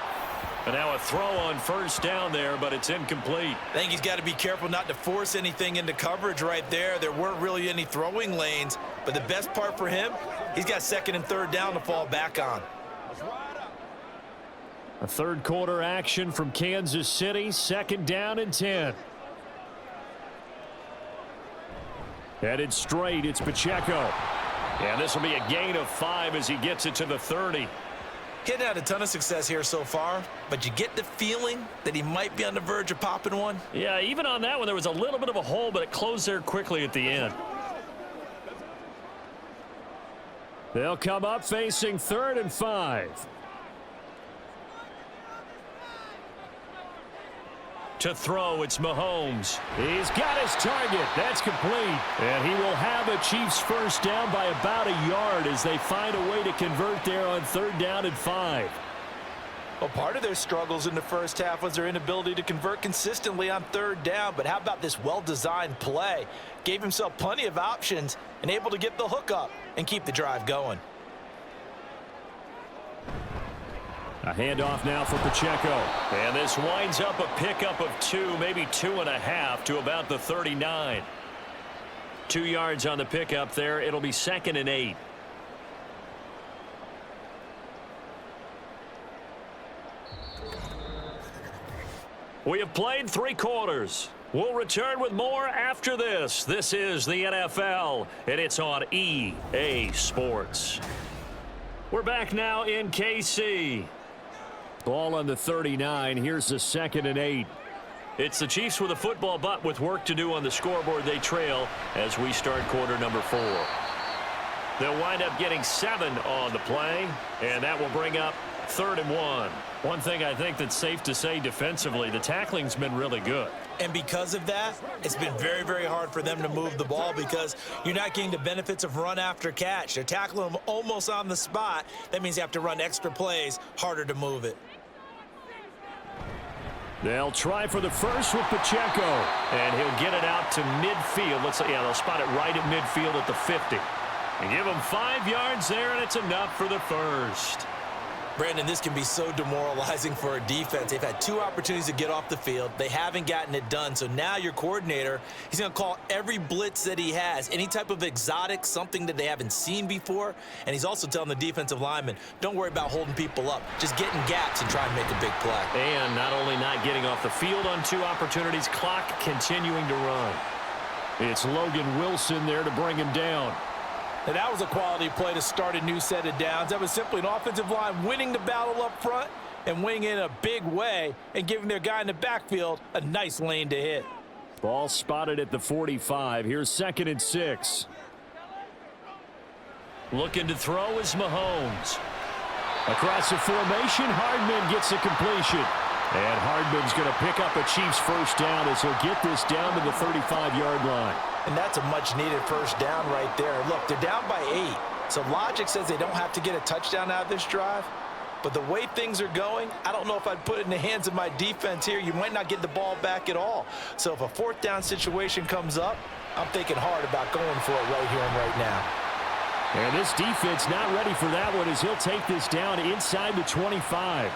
Speaker 2: And now a throw on first down there, but it's incomplete.
Speaker 3: I think he's got to be careful not to force anything into coverage right there. There weren't really any throwing lanes, but the best part for him, he's got 2nd and 3rd down to fall back on.
Speaker 6: A 3rd quarter action from Kansas City, 2nd down and 10. Headed straight, it's Pacheco. And this will be a gain of 5 as he gets it to the 30.
Speaker 3: He hadn't had a ton of success here so far, but you get the feeling that he might be on the verge of popping one.
Speaker 2: Yeah, even on that one, there was a little bit of a hole, but it closed there quickly at the end.
Speaker 6: They'll come up facing 3rd and 5.
Speaker 2: To throw, it's Mahomes.
Speaker 6: He's got his target. That's complete. And he will have a Chiefs first down by about a yard as they find a way to convert there on 3rd down and 5.
Speaker 3: Well, part of their struggles in the first half was their inability to convert consistently on 3rd down. But how about this well-designed play? Gave himself plenty of options and able to get the hook up and keep the drive going.
Speaker 6: A handoff now for Pacheco.
Speaker 2: And this winds up a pickup of 2, maybe 2.5 to about the 39. 2 yards on the pickup there. It'll be 2nd and 8. We have played 3 quarters. We'll return with more after this. This is the NFL, and it's on EA Sports. We're back now in KC.
Speaker 6: Ball on the 39. Here's the 2nd and 8.
Speaker 2: It's the Chiefs with a football, but with work to do on the scoreboard. They trail as we start quarter number 4. They'll wind up getting 7 on the play, and that will bring up 3rd and 1. One thing I think that's safe to say defensively, the tackling's been really good.
Speaker 3: And because of that, it's been very, very hard for them to move the ball because you're not getting the benefits of run after catch. They're tackling them almost on the spot. That means you have to run extra plays, harder to move it.
Speaker 6: They'll try for the first with Pacheco.
Speaker 2: And he'll get it out to midfield. They'll spot it right at midfield at the 50. And give them 5 yards there, and it's enough for the first.
Speaker 3: Brandon, this can be so demoralizing for a defense. They've had 2 opportunities to get off the field. They haven't gotten it done. So now your coordinator, he's going to call every blitz that he has, any type of exotic, something that they haven't seen before. And he's also telling the defensive lineman, don't worry about holding people up. Just get in gaps and try and make a big play.
Speaker 2: And not only not getting off the field on 2 opportunities, clock continuing to run. It's Logan Wilson there to bring him down.
Speaker 3: And that was a quality play to start a new set of downs. That was simply an offensive line winning the battle up front and winning in a big way and giving their guy in the backfield a nice lane to hit.
Speaker 2: Ball spotted at the 45. Here's 2nd and 6. Looking to throw is Mahomes. Across the formation, Hardman gets a completion. And Hardman's going to pick up a Chiefs first down as he'll get this down to the 35-yard line.
Speaker 3: And that's a much-needed first down right there. Look, they're down by 8. So logic says they don't have to get a touchdown out of this drive. But the way things are going, I don't know if I'd put it in the hands of my defense here. You might not get the ball back at all. So if a 4th down situation comes up, I'm thinking hard about going for it right here and right now.
Speaker 2: And this defense not ready for that one as he'll take this down inside the 25.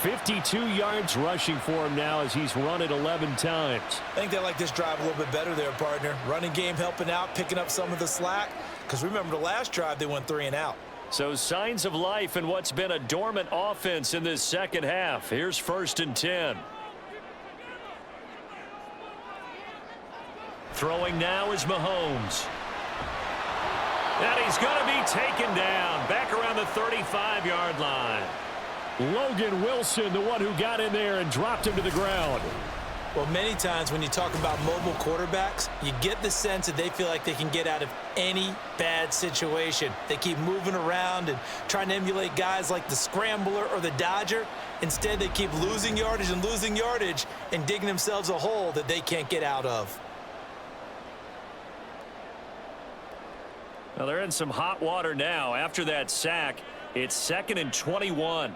Speaker 2: 52 yards rushing for him now as he's run it 11 times.
Speaker 3: I think they like this drive a little bit better there, partner. Running game helping out, picking up some of the slack. Because remember the last drive, they went 3 and out.
Speaker 2: So signs of life in what's been a dormant offense in this second half. Here's 1st and 10. Throwing now is Mahomes. And he's going to be taken down back around the 35-yard line. Logan Wilson, the one who got in there and dropped him to the ground.
Speaker 3: Well, many times when you talk about mobile quarterbacks, you get the sense that they feel like they can get out of any bad situation. They keep moving around and trying to emulate guys like the Scrambler or the Dodger. Instead, they keep losing yardage and digging themselves a hole that they can't get out of.
Speaker 2: Well, they're in some hot water now. After that sack, it's 2nd and 21.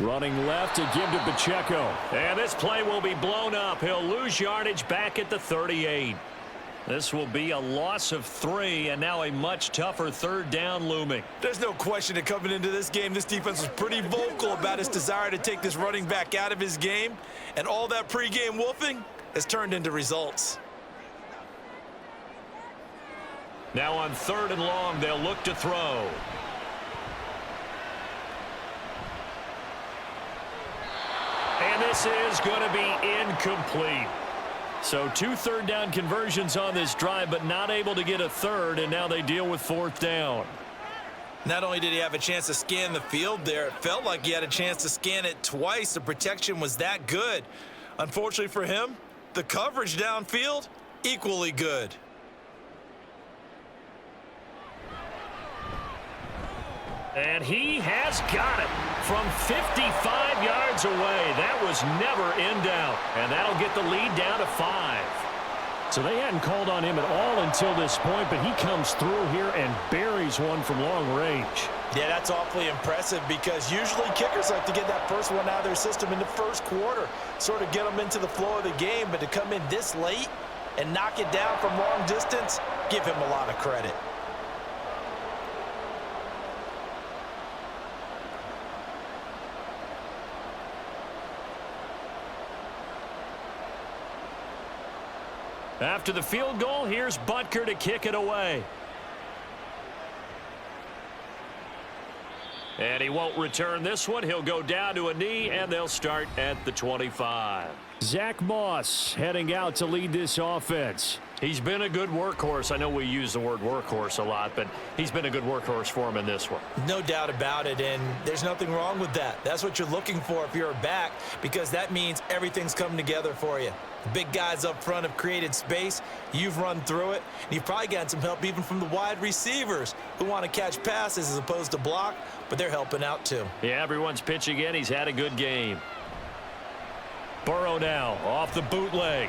Speaker 2: Running left to give to Pacheco. And this play will be blown up. He'll lose yardage back at the 38. This will be a loss of 3, and now a much tougher 3rd down looming.
Speaker 3: There's no question that coming into this game, this defense was pretty vocal about its desire to take this running back out of his game. And all that pregame wolfing has turned into results.
Speaker 2: Now on 3rd and long, they'll look to throw. And this is going to be incomplete. So 2 3rd down conversions on this drive, but not able to get a 3rd, and now they deal with 4th down.
Speaker 3: Not only did he have a chance to scan the field there, it felt like he had a chance to scan it twice. The protection was that good. Unfortunately for him, the coverage downfield, equally good.
Speaker 2: And he has got it from 55 yards away. That was never in doubt. And that'll get the lead down to 5. So they hadn't called on him at all until this point, but he comes through here and buries one from long range.
Speaker 3: Yeah, that's awfully impressive because usually kickers like to get that first one out of their system in the first quarter, sort of get them into the flow of the game, but to come in this late and knock it down from long distance, give him a lot of credit.
Speaker 2: After the field goal, here's Butker to kick it away. And he won't return this one. He'll go down to a knee, and they'll start at the 25. Zach Moss heading out to lead this offense. He's been a good workhorse. I know we use the word workhorse a lot, but he's been a good workhorse for him in this one.
Speaker 3: No doubt about it, and there's nothing wrong with that. That's what you're looking for if you're a back, because that means everything's coming together for you. The big guys up front have created space. You've run through it. And you've probably gotten some help even from the wide receivers who want to catch passes as opposed to block, but they're helping out too.
Speaker 2: Yeah, everyone's pitching in. He's had a good game. Burrow now off the bootleg.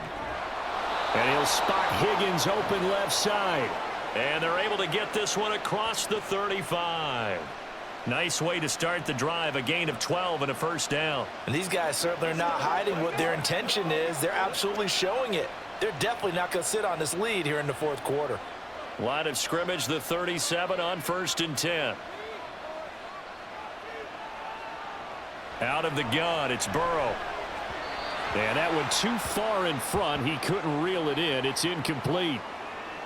Speaker 2: And he'll spot Higgins open left side. And they're able to get this one across the 35. Nice way to start the drive, a gain of 12 and a first down.
Speaker 3: And these guys certainly are not hiding what their intention is. They're absolutely showing it. They're definitely not going to sit on this lead here in the fourth quarter.
Speaker 2: Line of scrimmage, the 37 on 1st and 10. Out of the gun, it's Burrow. And that went too far in front. He couldn't reel it in. It's incomplete.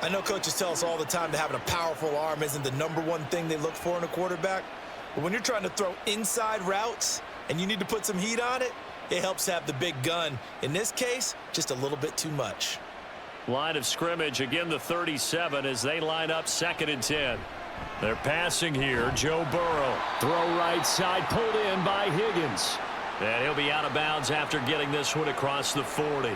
Speaker 3: I know coaches tell us all the time that having a powerful arm isn't the #1 thing they look for in a quarterback. But when you're trying to throw inside routes and you need to put some heat on it, it helps have the big gun. In this case, just a little bit too much.
Speaker 2: Line of scrimmage, again the 37 as they line up 2nd and 10. They're passing here. Joe Burrow. Throw right side, pulled in by Higgins. And he'll be out of bounds after getting this one across the 40.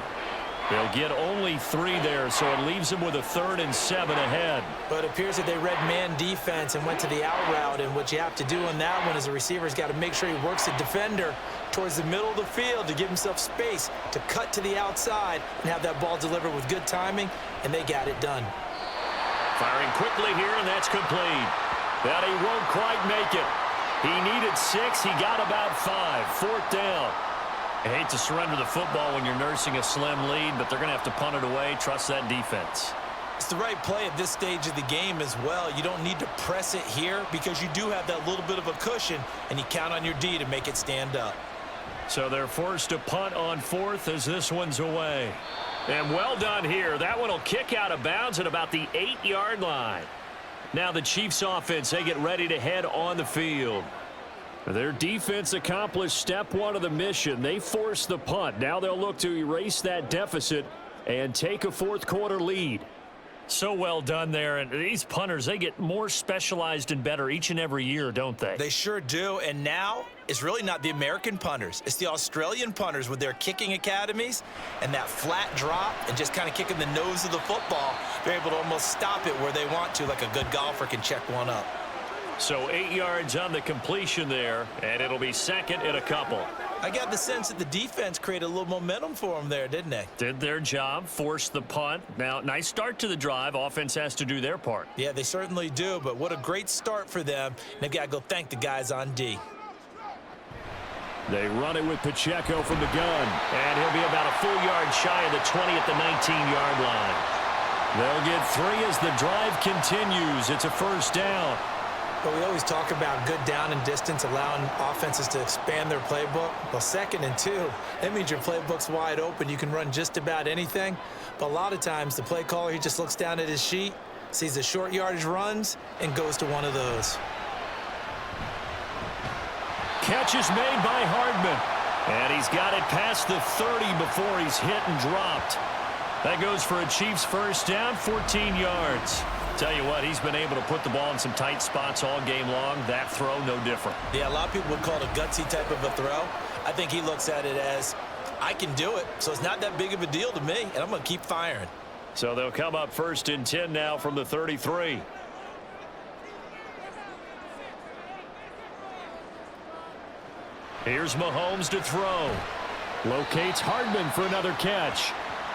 Speaker 2: They'll get only 3 there, so it leaves them with a 3rd and 7 ahead.
Speaker 3: But it appears that they read man defense and went to the out route, and what you have to do on that one is the receiver's got to make sure he works the defender towards the middle of the field to give himself space to cut to the outside and have that ball delivered with good timing, and they got it done.
Speaker 2: Firing quickly here, and that's complete. But he won't quite make it. He needed 6. He got about 5. 4th down. I hate to surrender the football when you're nursing a slim lead, but they're going to have to punt it away. Trust that defense.
Speaker 3: It's the right play at this stage of the game as well. You don't need to press it here because you do have that little bit of a cushion, and you count on your D to make it stand up.
Speaker 2: So they're forced to punt on 4th as this one's away. And well done here. That one will kick out of bounds at about the 8-yard line. Now the Chiefs offense, they get ready to head on the field. Their defense accomplished step 1 of the mission. They forced the punt. Now they'll look to erase that deficit and take a 4th quarter lead. So well done there. And these punters, they get more specialized and better each and every year, don't they?
Speaker 3: They sure do. And now it's really not the American punters. It's the Australian punters with their kicking academies and that flat drop and just kind of kicking the nose of the football. They're able to almost stop it where they want to, like a good golfer can check one up.
Speaker 2: So 8 yards on the completion there, and it'll be 2nd and a couple.
Speaker 3: I got the sense that the defense created a little momentum for them there, didn't they?
Speaker 2: Did their job, forced the punt. Now, nice start to the drive. Offense has to do their part.
Speaker 3: Yeah, they certainly do, but what a great start for them. They've got to go thank the guys on D.
Speaker 2: They run it with Pacheco from the gun, and he'll be about a full yard shy of the 20 at the 19-yard line. They'll get 3 as the drive continues. It's a 1st down.
Speaker 3: But we always talk about good down and distance, allowing offenses to expand their playbook. Well, 2nd and 2, that means your playbook's wide open. You can run just about anything. But a lot of times, the play caller, he just looks down at his sheet, sees the short yardage runs, and goes to one of those.
Speaker 2: Catch is made by Hardman. And he's got it past the 30 before he's hit and dropped. That goes for a Chiefs 1st down, 14 yards. Tell you what, he's been able to put the ball in some tight spots all game long. That throw, no different.
Speaker 3: Yeah, a lot of people would call it a gutsy type of a throw. I think he looks at it as, I can do it, so it's not that big of a deal to me, and I'm going to keep firing.
Speaker 2: So they'll come up 1st and 10 now from the 33. Here's Mahomes to throw. Locates Hardman for another catch.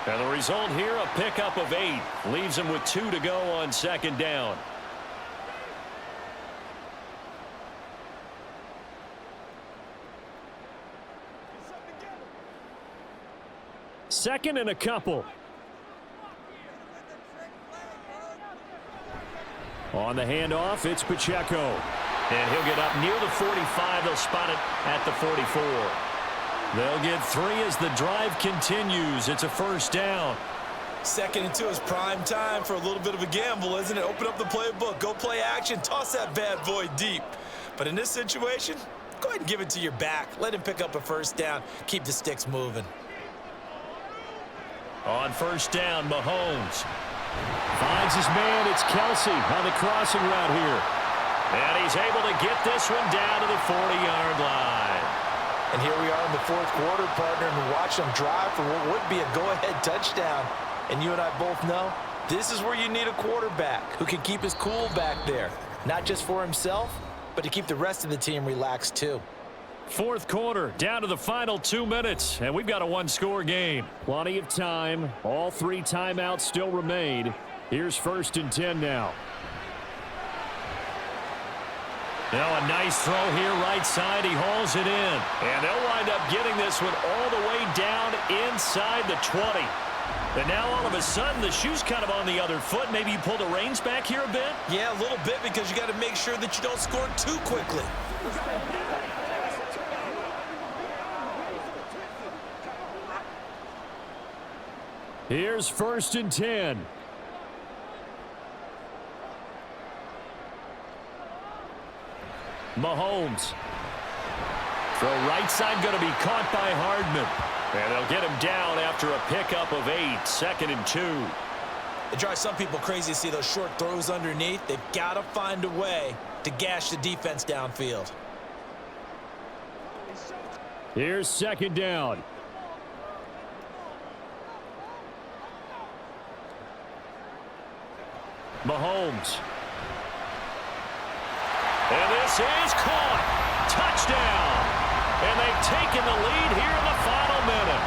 Speaker 2: And the result here, a pickup of 8. Leaves him with 2 to go on 2nd down. Second and a couple. On the handoff, it's Pacheco. And he'll get up near the 45. They'll spot it at the 44. They'll get 3 as the drive continues. It's a 1st down.
Speaker 3: 2nd and 2 is prime time for a little bit of a gamble, isn't it? Open up the playbook, go play action, toss that bad boy deep. But in this situation, go ahead and give it to your back. Let him pick up a 1st down. Keep the sticks moving.
Speaker 2: On 1st down, Mahomes finds his man. It's Kelsey on the crossing route here. And he's able to get this one down to the 40-yard line.
Speaker 3: And here we are in the 4th quarter, partner, and watch them drive for what would be a go-ahead touchdown. And you and I both know this is where you need a quarterback who can keep his cool back there, not just for himself, but to keep the rest of the team relaxed too.
Speaker 2: 4th quarter, down to the final 2 minutes, and we've got a 1-score game. Plenty of time. All 3 timeouts still remain. Here's 1st and 10 now. Now a nice throw here right side. He hauls it in. And they'll wind up getting this one all the way down inside the 20. And now all of a sudden the shoe's kind of on the other foot. Maybe you pull the reins back here a bit?
Speaker 3: Yeah, a little bit, because you got to make sure that you don't score too quickly.
Speaker 2: Here's 1st and 10. Mahomes. Throw right side going to be caught by Hardman. And they'll get him down after a pickup of 8, 2nd and 2.
Speaker 3: It drives some people crazy to see those short throws underneath. They've got to find a way to gash the defense downfield.
Speaker 2: Here's 2nd down. Mahomes. And this is caught. Touchdown. And they've taken the lead here in the final minute.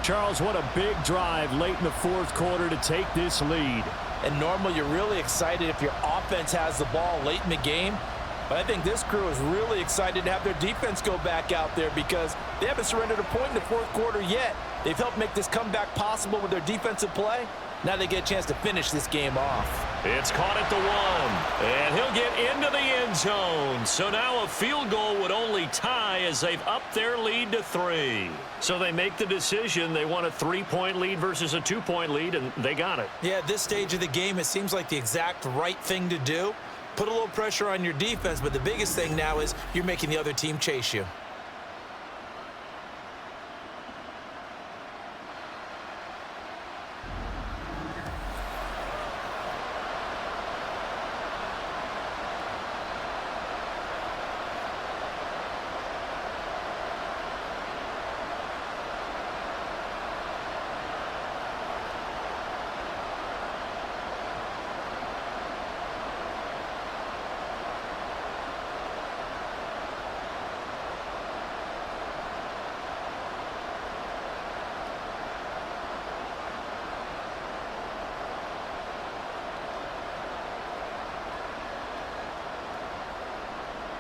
Speaker 2: Charles, what a big drive late in the 4th quarter to take this lead.
Speaker 3: And normal, you're really excited if your offense has the ball late in the game. But I think this crew is really excited to have their defense go back out there because they haven't surrendered a point in the 4th quarter yet. They've helped make this comeback possible with their defensive play. Now they get a chance to finish this game off.
Speaker 2: It's caught at the 1, and he'll get into the end zone. So now a field goal would only tie as they've upped their lead to 3. So they make the decision. They want a 3-point lead versus a 2-point lead, and they got it.
Speaker 3: Yeah, at this stage of the game, it seems like the exact right thing to do. Put a little pressure on your defense, but the biggest thing now is you're making the other team chase you.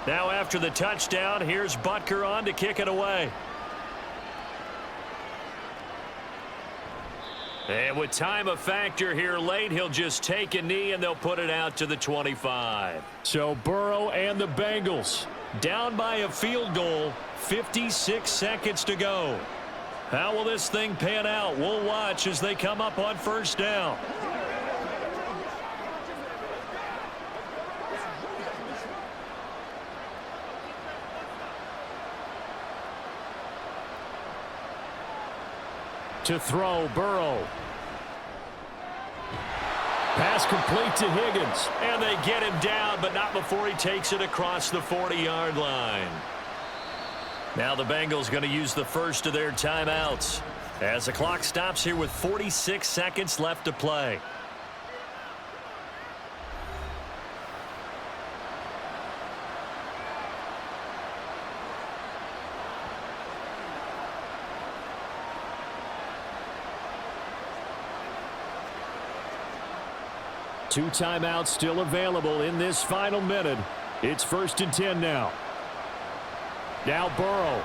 Speaker 2: Now after the touchdown, here's Butker on to kick it away. And with time a factor here late, he'll just take a knee and they'll put it out to the 25. So Burrow and the Bengals down by a field goal, 56 seconds to go. How will this thing pan out? We'll watch as they come up on 1st down. To throw, Burrow. Pass complete to Higgins. And they get him down, but not before he takes it across the 40-yard line. Now the Bengals going to use the first of their timeouts as the clock stops here with 46 seconds left to play. Two timeouts still available in this final minute. It's 1st and 10 now. Now Burrow.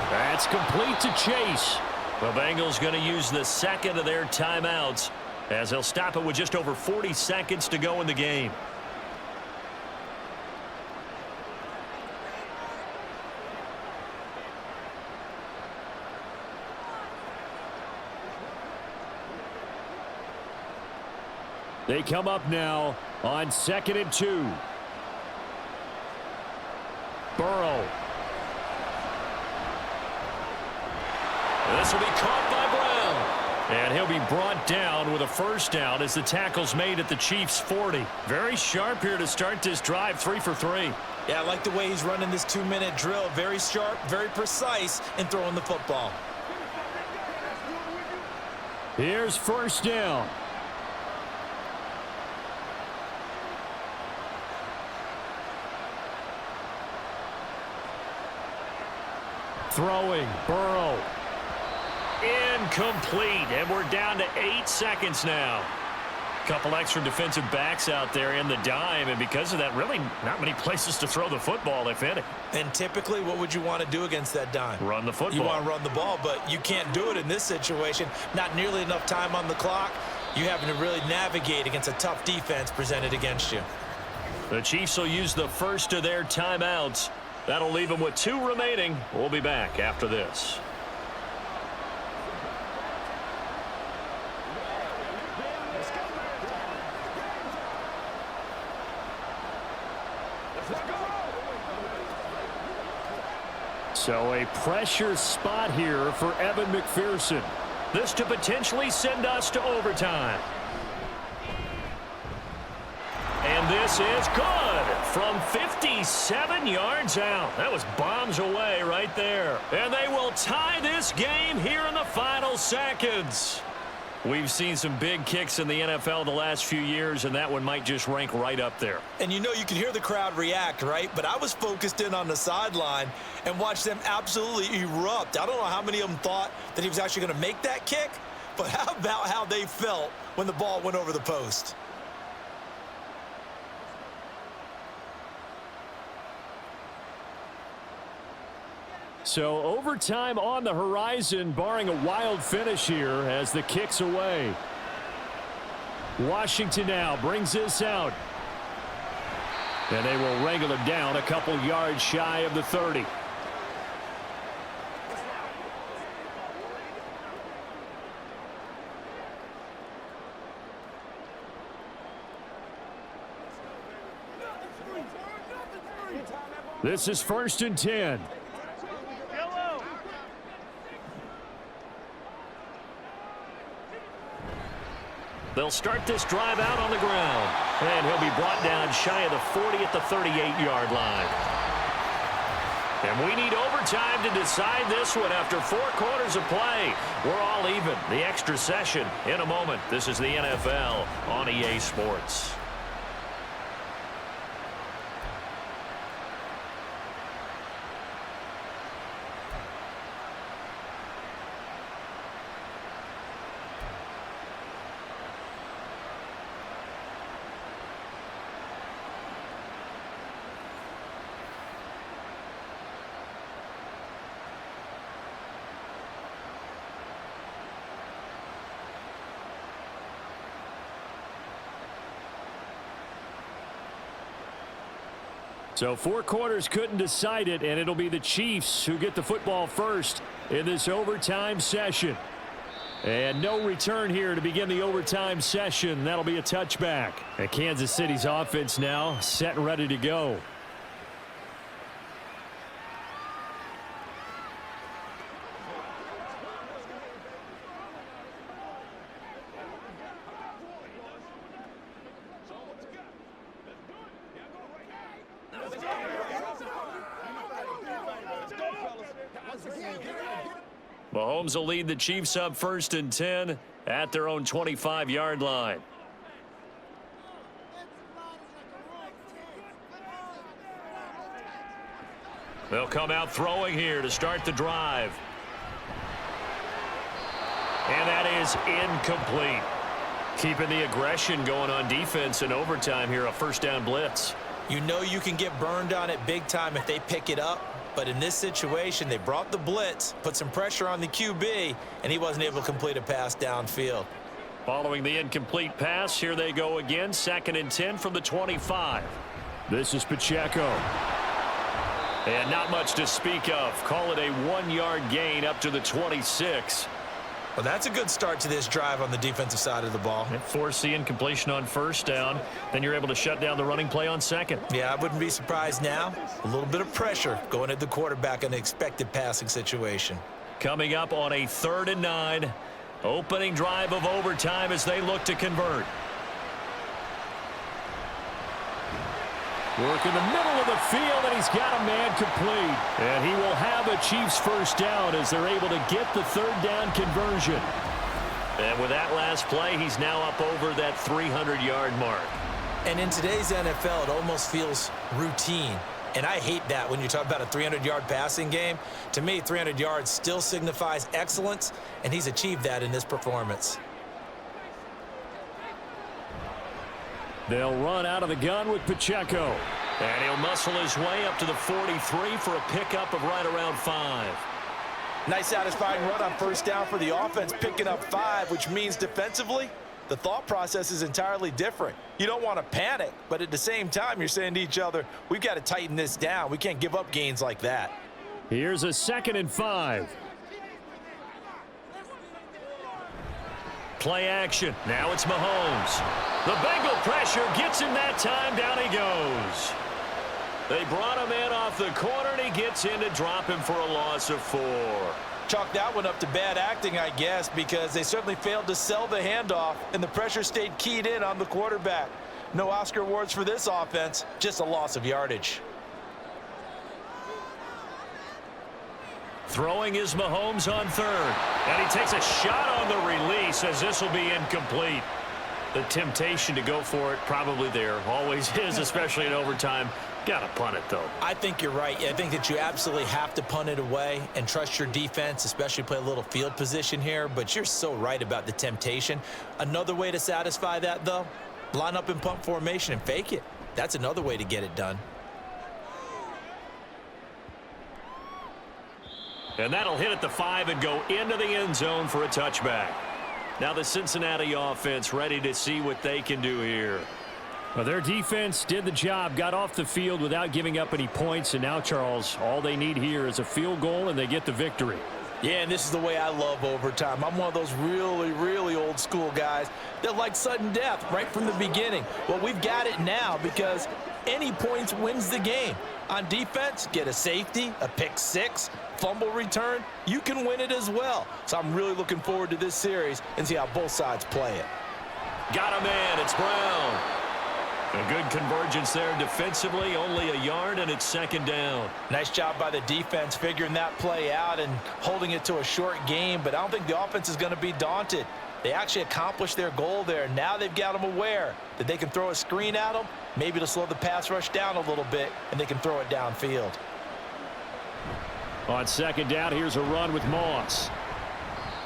Speaker 2: That's complete to Chase. The Bengals going to use the second of their timeouts as they'll stop it with just over 40 seconds to go in the game. They come up now on 2nd and 2. Burrow. This will be caught by Brown. And he'll be brought down with a 1st down as the tackle's made at the Chiefs' 40. Very sharp here to start this drive, 3 for 3.
Speaker 3: Yeah, I like the way he's running this 2-minute drill. Very sharp, very precise in throwing the football.
Speaker 2: Here's 1st down. Throwing, Burrow. Incomplete, and we're down to 8 seconds now. Couple extra defensive backs out there in the dime, and because of that, really not many places to throw the football, if any.
Speaker 3: And typically, what would you want to do against that dime?
Speaker 2: Run the football.
Speaker 3: You want to run the ball, but you can't do it in this situation. Not nearly enough time on the clock. You having to really navigate against a tough defense presented against you.
Speaker 2: The Chiefs will use the first of their timeouts. That'll leave them with 2 remaining. We'll be back after this. So a pressure spot here for Evan McPherson. This to potentially send us to overtime. And this is good from 57 yards out. That was bombs away right there. And they will tie this game here in the final seconds. We've seen some big kicks in the NFL the last few years, and that one might just rank right up there.
Speaker 3: And you know you can hear the crowd react, right? But I was focused in on the sideline and watched them absolutely erupt. I don't know how many of them thought that he was actually going to make that kick, but how about how they felt when the ball went over the post?
Speaker 2: So overtime on the horizon, barring a wild finish here as the kick's away. Washington now brings this out. And they will wrangle it down a couple yards shy of the 30. This is 1st and 10. They'll start this drive out on the ground. And he'll be brought down shy of the 40 at the 38-yard line. And we need overtime to decide this one after 4 quarters of play. We're all even. The extra session in a moment. This is the NFL on EA Sports. So 4 quarters couldn't decide it, and it'll be the Chiefs who get the football first in this overtime session. And no return here to begin the overtime session. That'll be a touchback. And Kansas City's offense now set and ready to go. Mahomes will lead the Chiefs up 1st and 10 at their own 25-yard line. They'll come out throwing here to start the drive. And that is incomplete. Keeping the aggression going on defense in overtime here, a 1st down blitz.
Speaker 3: You know you can get burned on it big time if they pick it up. But in this situation, they brought the blitz, put some pressure on the QB, and he wasn't able to complete a pass downfield.
Speaker 2: Following the incomplete pass, here they go again. 2nd and 10 from the 25. This is Pacheco. And not much to speak of. Call it a 1-yard gain up to the 26.
Speaker 3: Well, that's a good start to this drive on the defensive side of the ball.
Speaker 2: And force the incompletion on 1st down. Then you're able to shut down the running play on 2nd.
Speaker 3: Yeah, I wouldn't be surprised now. A little bit of pressure going at the quarterback in an expected passing situation.
Speaker 2: Coming up on a 3rd and 9. Opening drive of overtime as they look to convert. Work in the middle of the field, and he's got a man complete. And he will have a Chiefs 1st down as they're able to get the 3rd down conversion. And with that last play, he's now up over that 300-yard mark.
Speaker 3: And in today's NFL, it almost feels routine. And I hate that when you talk about a 300-yard passing game. To me, 300 yards still signifies excellence, and he's achieved that in this performance.
Speaker 2: They'll run out of the gun with Pacheco. And he'll muscle his way up to the 43 for a pickup of right around 5.
Speaker 3: Nice satisfying run on first down for the offense, picking up 5, which means defensively, the thought process is entirely different. You don't want to panic, but at the same time, you're saying to each other, we've got to tighten this down. We can't give up gains like that.
Speaker 2: Here's a 2nd and 5. Play action. Now it's Mahomes. The Bengal pressure gets him that time. Down he goes. They brought him in off the corner, and he gets in to drop him for a loss of 4.
Speaker 3: Chalk that one up to bad acting, I guess, because they certainly failed to sell the handoff, and the pressure stayed keyed in on the quarterback. No Oscar awards for this offense, just a loss of yardage.
Speaker 2: Throwing is Mahomes on 3rd. And he takes a shot on the release as this will be incomplete. The temptation to go for it probably there. Always is, especially in overtime. Got to punt it, though.
Speaker 3: I think you're right. I think that you absolutely have to punt it away and trust your defense, especially play a little field position here. But you're so right about the temptation. Another way to satisfy that, though, line up in punt formation and fake it. That's another way to get it done.
Speaker 2: And that'll hit at the 5 and go into the end zone for a touchback. Now the Cincinnati offense ready to see what they can do here. Well, their defense did the job, got off the field without giving up any points. And now, Charles, all they need here is a field goal, and they get the victory.
Speaker 3: Yeah, and this is the way I love overtime. I'm one of those really, really old school guys that like sudden death right from the beginning. Well, we've got it now because any points wins the game. On defense, get a safety, a pick 6, fumble return, you can win it as well. So I'm really looking forward to this series and see how both sides play it.
Speaker 2: Got a man, it's Brown. A good convergence there defensively, only a yard, and it's 2nd down.
Speaker 3: Nice job by the defense figuring that play out and holding it to a short game, but I don't think the offense is going to be daunted. They actually accomplished their goal there. Now they've got them aware that they can throw a screen at them, maybe to slow the pass rush down a little bit, and they can throw it downfield.
Speaker 2: On 2nd down, here's a run with Moss.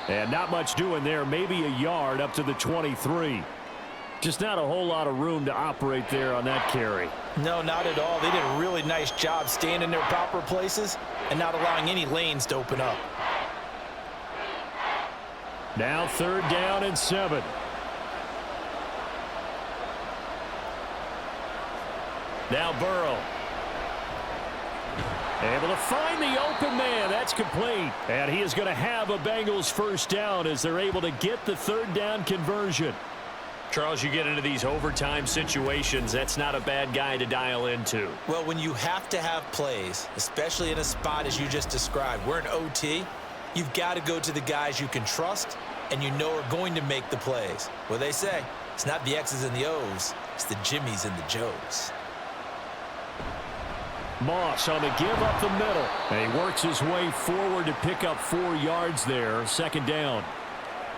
Speaker 2: And not much doing there, maybe a yard up to the 23. Just not a whole lot of room to operate there on that carry.
Speaker 3: No, not at all. They did a really nice job staying in their proper places and not allowing any lanes to open up.
Speaker 2: Now 3rd down and 7. Now Burrow. Able to find the open man. That's complete. And he is going to have a Bengals 1st down as they're able to get the 3rd down conversion. Charles, you get into these overtime situations, that's not a bad guy to dial into.
Speaker 3: Well, when you have to have plays, especially in a spot as you just described, we're in OT, you've got to go to the guys you can trust and you know are going to make the plays. Well, they say it's not the X's and the O's, it's the Jimmies and the Joes.
Speaker 2: Moss on the give up the middle. And he works his way forward to pick up 4 yards there, 2nd down.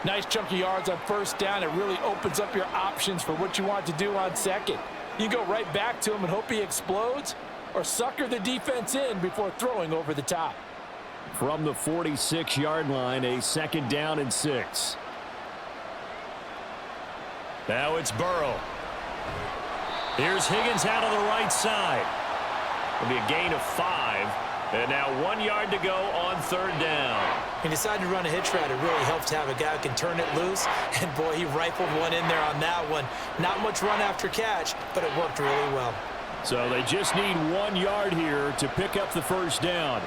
Speaker 3: Nice chunk of yards on 1st down. It really opens up your options for what you want to do on 2nd. You go right back to him and hope he explodes, or sucker the defense in before throwing over the top.
Speaker 2: From the 46-yard line, a 2nd down and 6. Now it's Burrow. Here's Higgins out of the right side. It'll be a gain of 5. And now 1 yard to go on 3rd down.
Speaker 3: He decided to run a hitch route. It really helps to have a guy who can turn it loose. And, boy, he rifled one in there on that one. Not much run after catch, but it worked really well.
Speaker 2: So they just need 1 yard here to pick up the 1st down.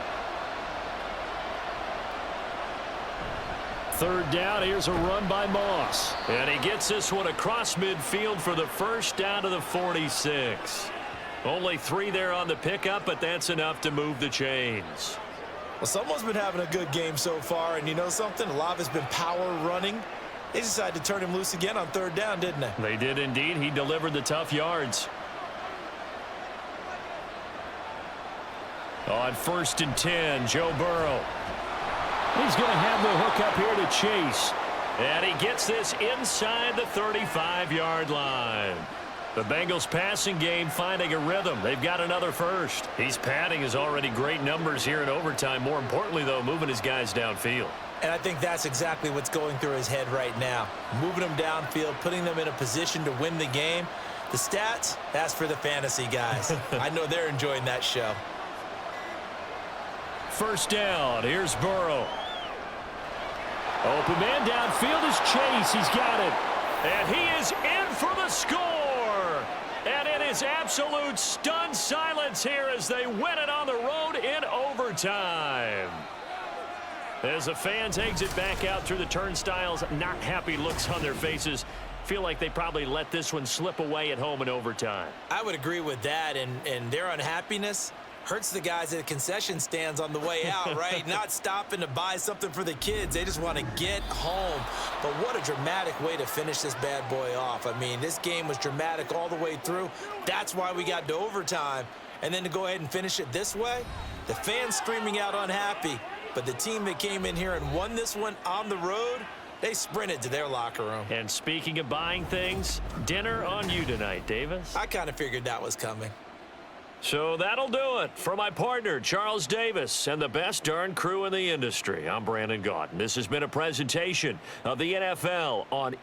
Speaker 2: 3rd down, here's a run by Moss. And he gets this one across midfield for the 1st down to the 46. Only 3 there on the pickup, but that's enough to move the chains.
Speaker 3: Well, someone's been having a good game so far, and you know something? A lot of it's been power running. They decided to turn him loose again on 3rd down, didn't they?
Speaker 2: They did indeed. He delivered the tough yards. On 1st and 10, Joe Burrow. He's going to have the hook up here to Chase. And he gets this inside the 35-yard line. The Bengals passing game finding a rhythm. They've got another first. He's padding his already great numbers here in overtime. More importantly, though, moving his guys downfield.
Speaker 3: And I think that's exactly what's going through his head right now. Moving them downfield, putting them in a position to win the game. The stats, that's for the fantasy guys. I know they're enjoying that show.
Speaker 2: First down. Here's Burrow. Open man downfield is Chase. He's got it. And he is in for the score. And it is absolute stunned silence here as they win it on the road in overtime. As the fans exit back out through the turnstiles, not happy looks on their faces. Feel like they probably let this one slip away at home in overtime.
Speaker 3: I would agree with that, and their unhappiness hurts the guys at the concession stands on the way out, right? Not stopping to buy something for the kids. They just want to get home. But what a dramatic way to finish this bad boy off. I mean, this game was dramatic all the way through. That's why we got to overtime. And then to go ahead and finish it this way, the fans screaming out unhappy. But the team that came in here and won this one on the road, they sprinted to their locker room.
Speaker 2: And speaking of buying things, dinner on you tonight, Davis.
Speaker 3: I kind of figured that was coming.
Speaker 2: So that'll do it for my partner, Charles Davis, and the best darn crew in the industry. I'm Brandon Gaudin. This has been a presentation of the NFL on